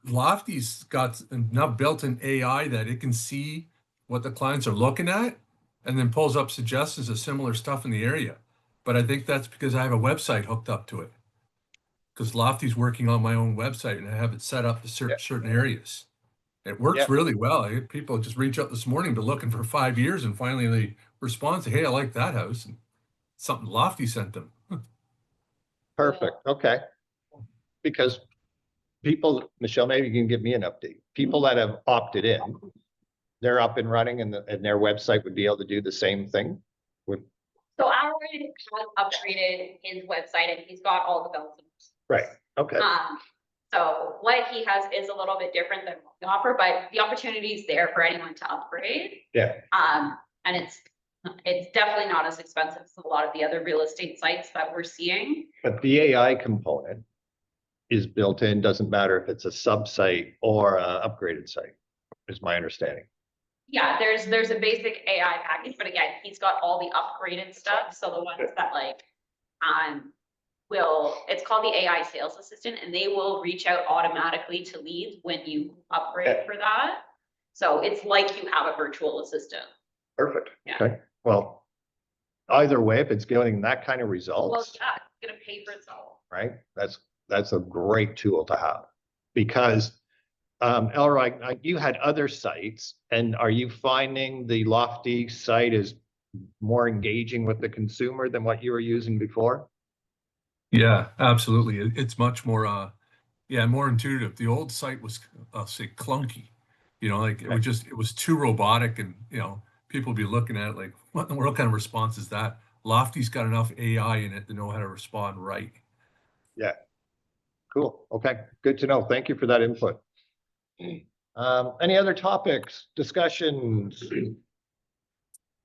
Lofty's got enough built-in AI that it can see what the clients are looking at and then pulls up suggestions of similar stuff in the area. But I think that's because I have a website hooked up to it. Because Lofty's working on my own website and I have it set up to search certain areas. It works really well. I had people just reach out this morning, been looking for 5 years, and finally they respond, say, hey, I like that house. And something Lofty sent them. Perfect. Okay. Because people, Michelle, maybe you can give me an update. People that have opted in, they're up and running and their website would be able to do the same thing. So Aaron has upgraded his website and he's got all the bells and whistles. Right. Okay. So what he has is a little bit different than what we offer, but the opportunity is there for anyone to upgrade. Yeah. And it's definitely not as expensive as a lot of the other real estate sites that we're seeing. But the AI component is built in, doesn't matter if it's a sub-site or a upgraded site, is my understanding. Yeah, there's a basic AI package, but again, he's got all the upgraded stuff. So the ones that it's called the AI sales assistant, and they will reach out automatically to leads when you upgrade for that. So it's like you have a virtual assistant. Perfect. Yeah. Okay. Well, either way, if it's getting that kind of results. Well, yeah, it's gonna pay for itself. Right? That's a great tool to have because Elroy, you had other sites, and are you finding the Lofty site is more engaging with the consumer than what you were using before? Yeah, absolutely. It's much more, yeah, more intuitive. The old site was, I'll say, clunky. You know, like it was too robotic, and people would be looking at it like, what in the world kind of response is that? Lofty's got enough AI in it to know how to respond right. Yeah. Cool. Okay. Good to know. Thank you for that input. Any other topics, discussions?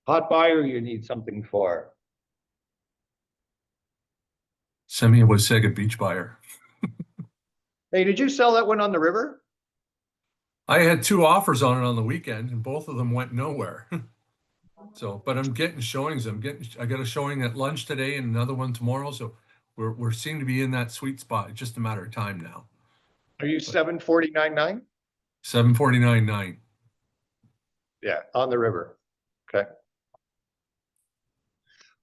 Hot buyer you need something for? Send me a Wasaga beach buyer. Hey, did you sell that one on the river? I had 2 offers on it on the weekend, and both of them went nowhere. So, but I'm getting showings. I got a showing at lunch today and another one tomorrow. So we're seem to be in that sweet spot. It's just a matter of time now. Are you 749.9? 749.9. Yeah, on the river. Okay.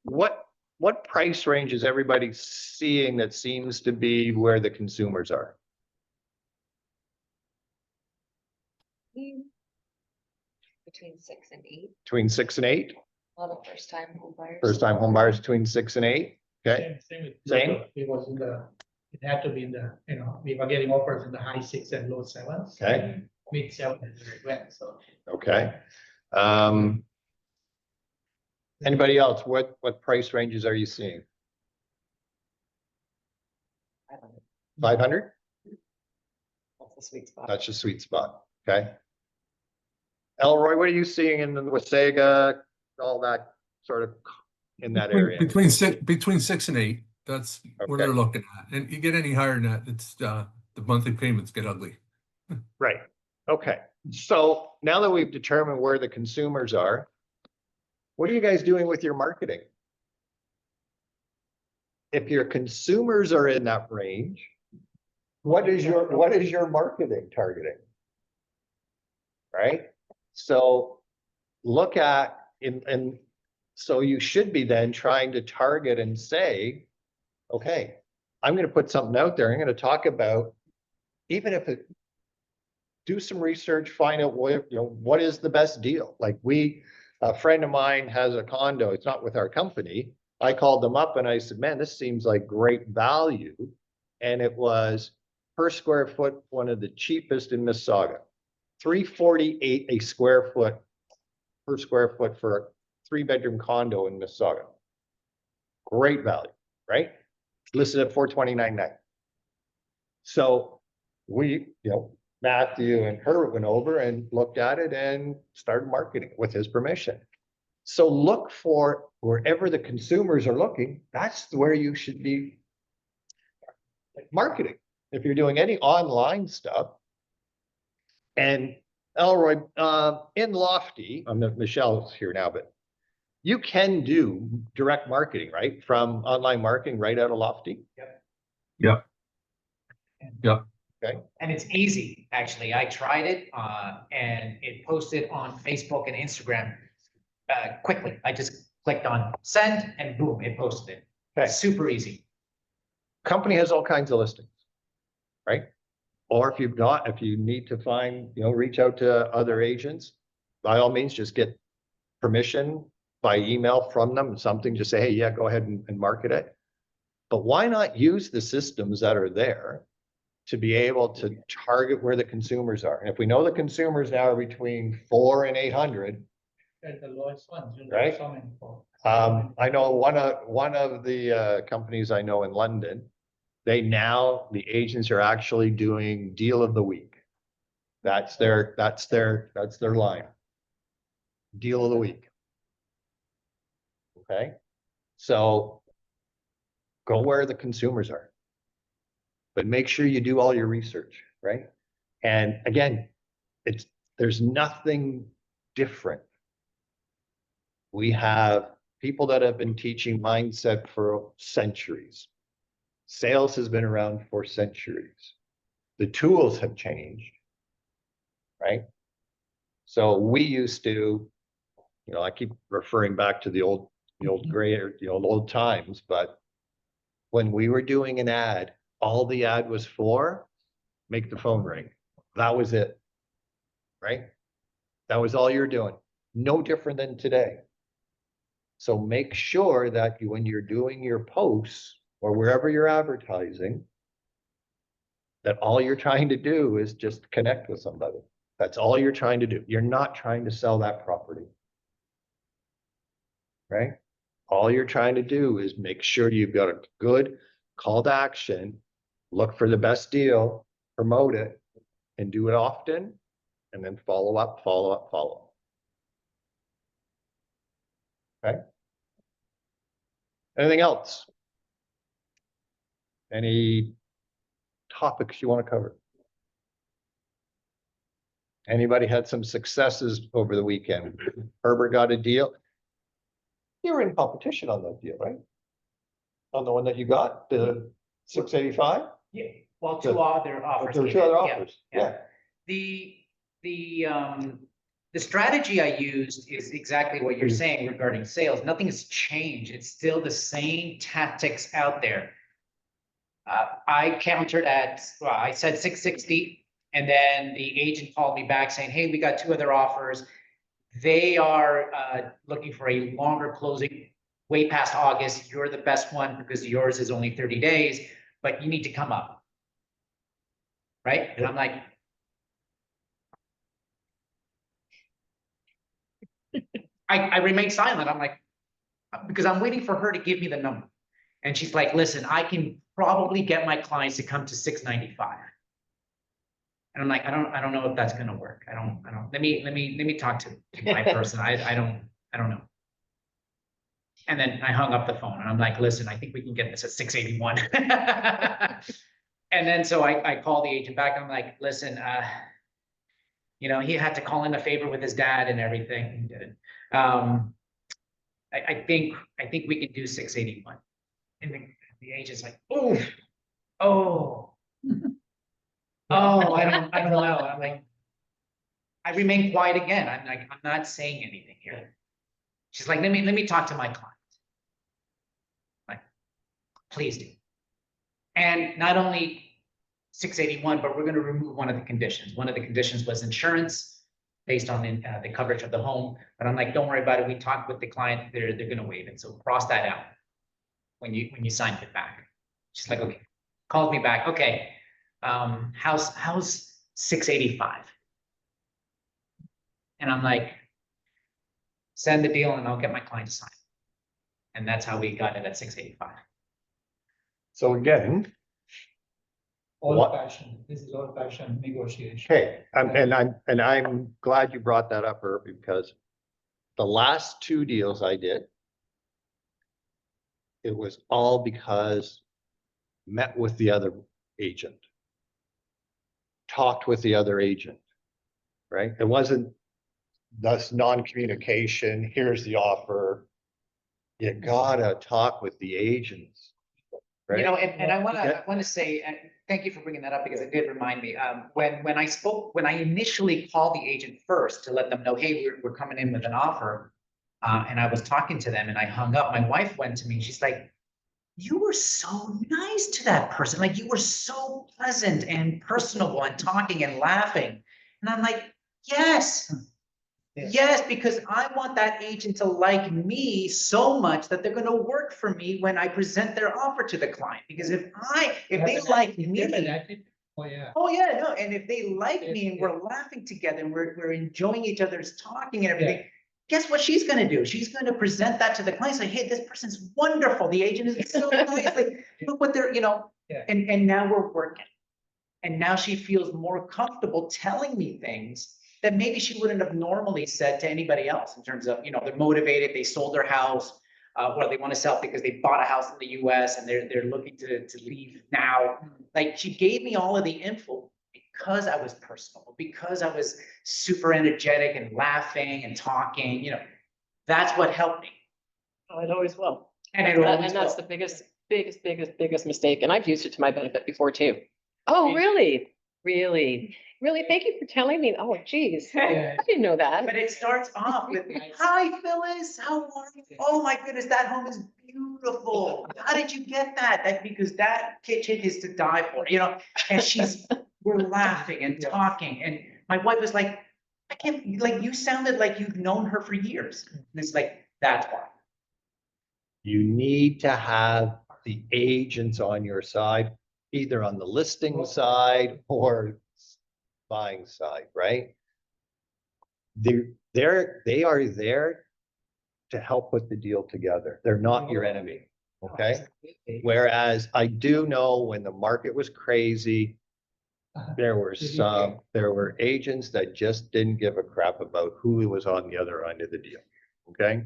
What price range is everybody seeing that seems to be where the consumers are? Between 6 and 8. Between 6 and 8? A lot of first-time home buyers. First-time home buyers between 6 and 8? Okay. Same with. Same? It was in the, it had to be in the, we were getting offers in the high 6 and low 7s. Okay. Mid 7 is where it went, so. Okay. Anybody else? What price ranges are you seeing? 500? That's the sweet spot. That's your sweet spot. Okay. Elroy, what are you seeing in the Wasaga, all that sort of in that area? Between 6 and 8. That's where Okay. they're looking at. And you get any higher than that, it's the monthly payments get ugly. Right. Okay. So now that we've determined where the consumers are, what are you guys doing with your marketing? If your consumers are in that range, what is your marketing targeting? Right? So look at and so you should be then trying to target and say, okay, I'm going to put something out there. I'm going to talk about, even if it, do some research, find out what is the best deal. Like a friend of mine has a condo. It's not with our company. I called them up and I said, man, this seems like great value. And it was per square foot, one of the cheapest in Mississauga, $348 a square foot per square foot for a 3-bedroom condo in Mississauga. Great value, right? Listed at $429.9. So we, Matthew and Herbert went over and looked at it and started marketing with his permission. So look for wherever the consumers are looking, that's where you should be marketing. If you're doing any online stuff. And Elroy, in Lofty, Michelle's here now, but you can do direct marketing, right? From online marketing right out of Lofty. Yep. Okay. And it's easy, actually. I tried it and it posted on Facebook and Instagram quickly. I just clicked on send and boom, it posted it. Okay. Super easy. Company has all kinds of listings, right? Or if you need to find, reach out to other agents, by all means, just get permission by email from them, something, just say, hey, yeah, go ahead and market it. But why not use the systems that are there to be able to target where the consumers are? And if we know the consumers now are between 400 and 800, At the lowest ones, right? I know one of the companies I know in London, the agents are actually doing deal of the week. That's their line. Deal of the week. Okay. So go where the consumers are, but make sure you do all your research, right? And again, there's nothing different. We have people that have been teaching mindset for centuries. Sales has been around for centuries. The tools have changed, right? So we used to, I keep referring back to the old times, but when we were doing an ad, all the ad was for, make the phone ring. That was it. Right? That was all you're doing. No different than today. So make sure that when you're doing your posts or wherever you're advertising, that all you're trying to do is just connect with somebody. That's all you're trying to do. You're not trying to sell that property. Right? All you're trying to do is make sure you've got a good call to action, look for the best deal, promote it, and do it often, and then follow up, follow up, follow up. Okay? Anything else? Any topics you want to cover? Anybody had some successes over the weekend? Herbert got a deal. You were in competition on that deal, right? On the one that you got, the 685? Yeah, well, Good. two other offers. There were came two in, other yeah, offers, yeah. yeah. The strategy I used is exactly what you're saying regarding sales. Nothing has changed. It's still the same tactics out there. I countered well, I said 660, and then the agent called me back saying, hey, we got two other offers. They are looking for a longer closing, way past August. You're the best one because yours is only 30 days, but you need to come up. Right? And I'm like, I remain silent. I'm like, because I'm waiting for her to give me the number. And she's like, listen, I can probably get my clients to come to 695. And I'm like, I don't know if that's gonna work. I don't, let me talk to my person. I don't know. And then I hung up the phone and I'm like, listen, I think we can get this at 681. And then so I call the agent back. I'm like, listen, you know, he had to call in a favor with his dad and everything. He did it. I think we can do 681. And the agent's like, oh, I don't know. I'm like, I remain quiet again. I'm like, I'm not saying anything here. She's like, let me talk to my client. Like, please do. And not only 681, but we're going to remove one of the conditions. One of the conditions was insurance based on the coverage of the home. But I'm like, don't worry about it. We talked with the client. They're going to waive it. So cross that out when you sign it back. She's like, okay. Calls me back. Okay. How's 685? And I'm like, send the deal and I'll get my client to sign. And that's how we got it at 685. So again, Old fashioned, this is old fashioned negotiation. okay, and I'm glad you brought that up, Herb, because the last two deals I did, it was all because met with the other agent, talked with the other agent, right? It wasn't thus non-communication, here's the offer. You gotta talk with the agents, right? You know, and I want to say, and thank you for bringing that up because it did remind me. When I initially called the agent first to let them know, hey, we're coming in with an offer, and I was talking to them and I hung up. My wife went to me and she's like, you were so nice to that person. Like you were so pleasant and personable and talking and laughing. And I'm like, yes. Yes, because I want that agent to like me so much that they're going to work for me when I present their offer to the client. Because if they like me, oh yeah, no, and if they like me and we're laughing together and we're enjoying each other's talking and everything, guess what she's going to do? She's going to present that to the client. Say, hey, this person's wonderful. The agent is so nice. Like, look what they're, and now we're working. And now she feels more comfortable telling me things that maybe she wouldn't have normally said to anybody else in terms of, they're motivated, they sold their house, or they want to sell because they bought a house in the US and they're looking to leave now. Like she gave me all of the info because I was personal, because I was super energetic and laughing and talking, that's what helped me. Oh, it always will. And that's the biggest mistake. And I've used it to my benefit before too. Oh, really? Really? Really? Thank you for telling me. Oh, geez. I didn't know that. But it starts off with, hi, Phyllis, how are you? Oh my goodness, that home is beautiful. How did you get that? Because that kitchen is to die for, and she's we're laughing and talking, and my wife was like, I can't, like, you sounded like you've known her for years. And it's like, that's why. You need to have the agents on your side, either on the listing side or buying side, right? They are there to help put the deal together. They're not your enemy, okay? Whereas I do know when the market was crazy, there were agents that just didn't give a crap about who was on the other end of the deal, okay?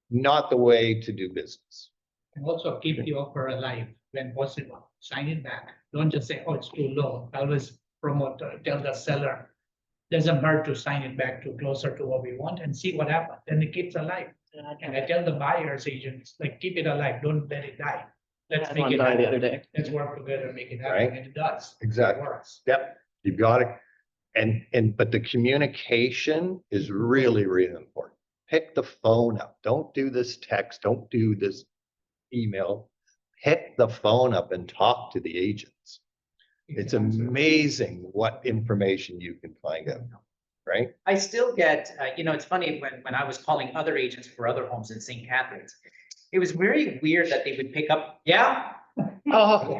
Not the way to do business. And also keep the offer alive when possible. Sign it back. Don't just say, oh, it's too low. Always promote, tell the seller. Doesn't hurt to sign it back to closer to what we want and see what happens. Then it keeps alive. And I tell the buyer's agents, like, keep it alive. Don't let it die. Let's make it Die happen. the other day. Let's work together, make it happen. Right. And it does. Exactly. It works. Yep, you got it. But the communication is really, really important. Pick the phone up. Don't do this text. Don't do this email. Pick the phone up and talk to the agents. It's amazing what information you can find out, right? I still get, it's funny when I was calling other agents for other homes in St. Catharines, it was very weird that they would pick up, yeah. Oh,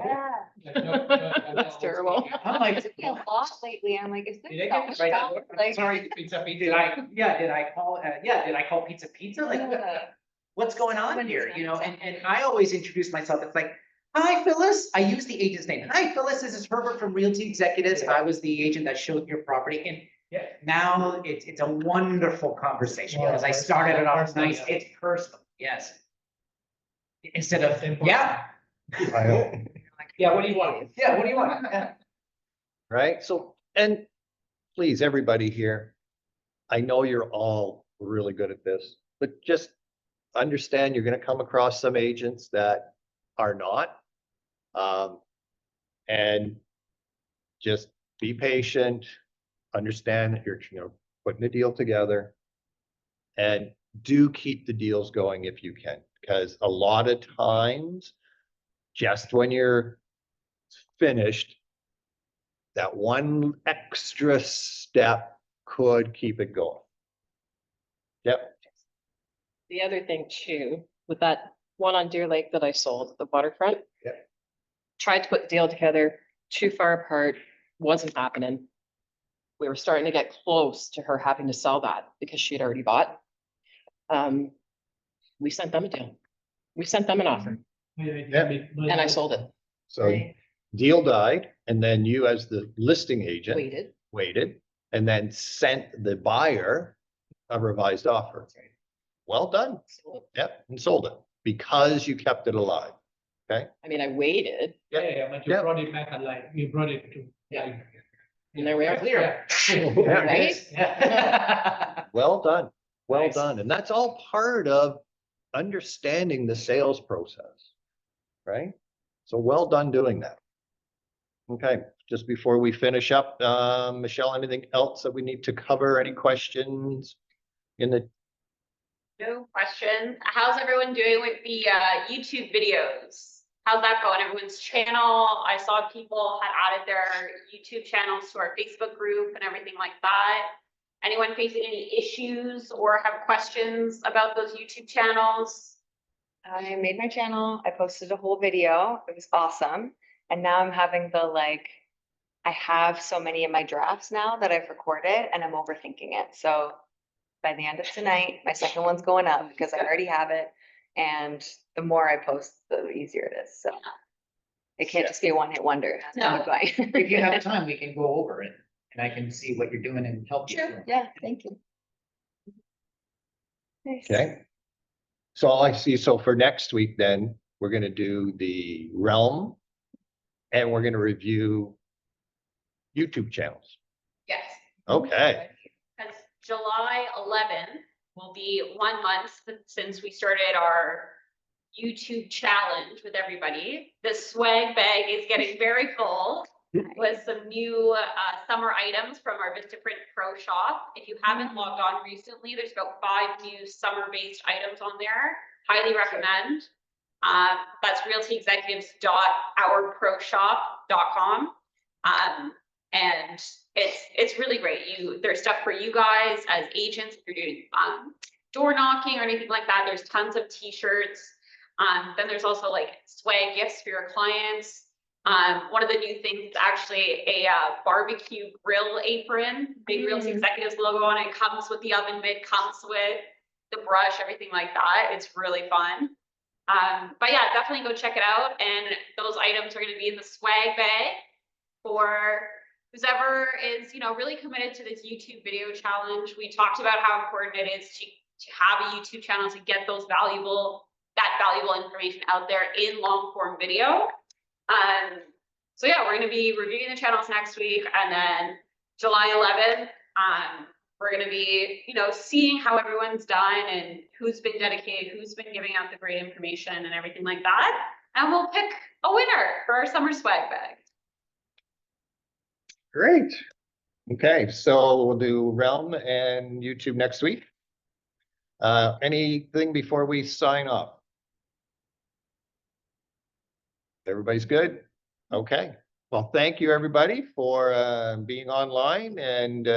Yeah. That's terrible. I'm like, It's been a lot lately. I'm like, is Did I there get stuff? it right? Like, Sorry, pizza. did I call Pizza Pizza? Like, yeah. what's going on When here? it's You know, not- and I always introduce myself. It's like, hi, Phyllis. I use the agent's name. Hi, Phyllis. This is Herbert from Realty Executives. I was the agent that showed your property. And Yeah. now it's a wonderful conversation More because I personal, started it off personal, nice. yeah. It's personal. Yes. Instead of, Simple. yeah. Yeah, what do you want? Yeah, what do you want? Yeah. Right? So, and please, everybody here, I know you're all really good at this, but just understand you're gonna come across some agents that are not. And just be patient, understand that you're, putting a deal together. And do keep the deals going if you can, because a lot of times, just when you're finished, that one extra step could keep it going. Yep, The other thing too, with that one on Deer Lake that I sold, the waterfront. Yeah. Tried to put the deal together, too far apart, wasn't happening. We were starting to get close to her having to sell that because she had already bought. We sent them a deal. We sent them an offer and I sold it. so deal died, and then you as the listing agent waited, and then sent the buyer a revised offer. Well done. Yep, and sold it because you kept it alive. Okay? I mean, I waited Yeah, but you Yeah. brought it back alive. You brought it to. Yeah. and there we are. Clear. Right? Yeah. Well done. Well Nice. done. And that's all part of understanding the sales process, right? So well done doing that. Okay, just before we finish up, Michelle, anything else that we need to cover? Any questions in the, No questions. How's everyone doing with the YouTube videos? How's that going? Everyone's channel. I saw people had added their YouTube channels to our Facebook group and everything like that. Anyone facing any issues or have questions about those YouTube channels? I made my channel. I posted a whole video. It was awesome. And now I'm having I have so many of my drafts now that I've recorded and I'm overthinking it. So by the end of tonight, my second one's going up because I already have it. And the more I post, the easier it is. So it can't just be a one-hit wonder. It has to No. keep going. If you have time, we can go over it and I can see what you're doing and help you. Sure. Yeah, thank you. Nice. okay? So I see, so for next week then, we're gonna do the realm and we're gonna review YouTube channels. Yes. Okay, Because July 11th will be 1 month since we started our YouTube challenge with everybody. The swag bag is getting very full with some new summer items from our Vistaprint Pro shop. If you haven't logged on recently, there's about 5 new summer-based items on there. Highly recommend. That's realtyexecutives.ourproshop.com. And it's really great. There's stuff for you guys as agents, if you're doing, door knocking or anything like that. There's tons of t-shirts. Then there's also like swag gifts for your clients. One of the new things is actually a barbecue grill apron, Big Realty Executives logo on it. Comes with the oven mitt, comes with the brush, everything like that. It's really fun. But yeah, definitely go check it out. And those items are going to be in the swag bag for whoever is, really committed to this YouTube video challenge. We talked about how important it is to have a YouTube channel to get that valuable information out there in long form video. So yeah, we're going to be reviewing the channels next week, and then July 11th, we're going to be, seeing how everyone's done and who's been dedicated, who's been giving out the great information and everything like that. And we'll pick a winner for our summer swag bag. Great. Okay, so we'll do Realm and YouTube next week. Anything before we sign off? Everybody's good? Okay. Well, thank you, everybody, for being online and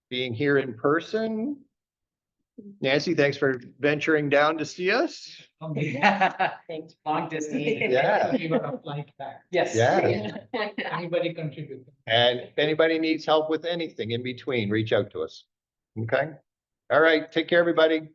being here in person. Nancy, thanks for venturing down to see us. Thanks. Long distance. Yeah. We got a flight back. Yes. Yeah. Anybody contribute? And if anybody needs help with anything in between, reach out to us. Okay. All right. Take care, everybody.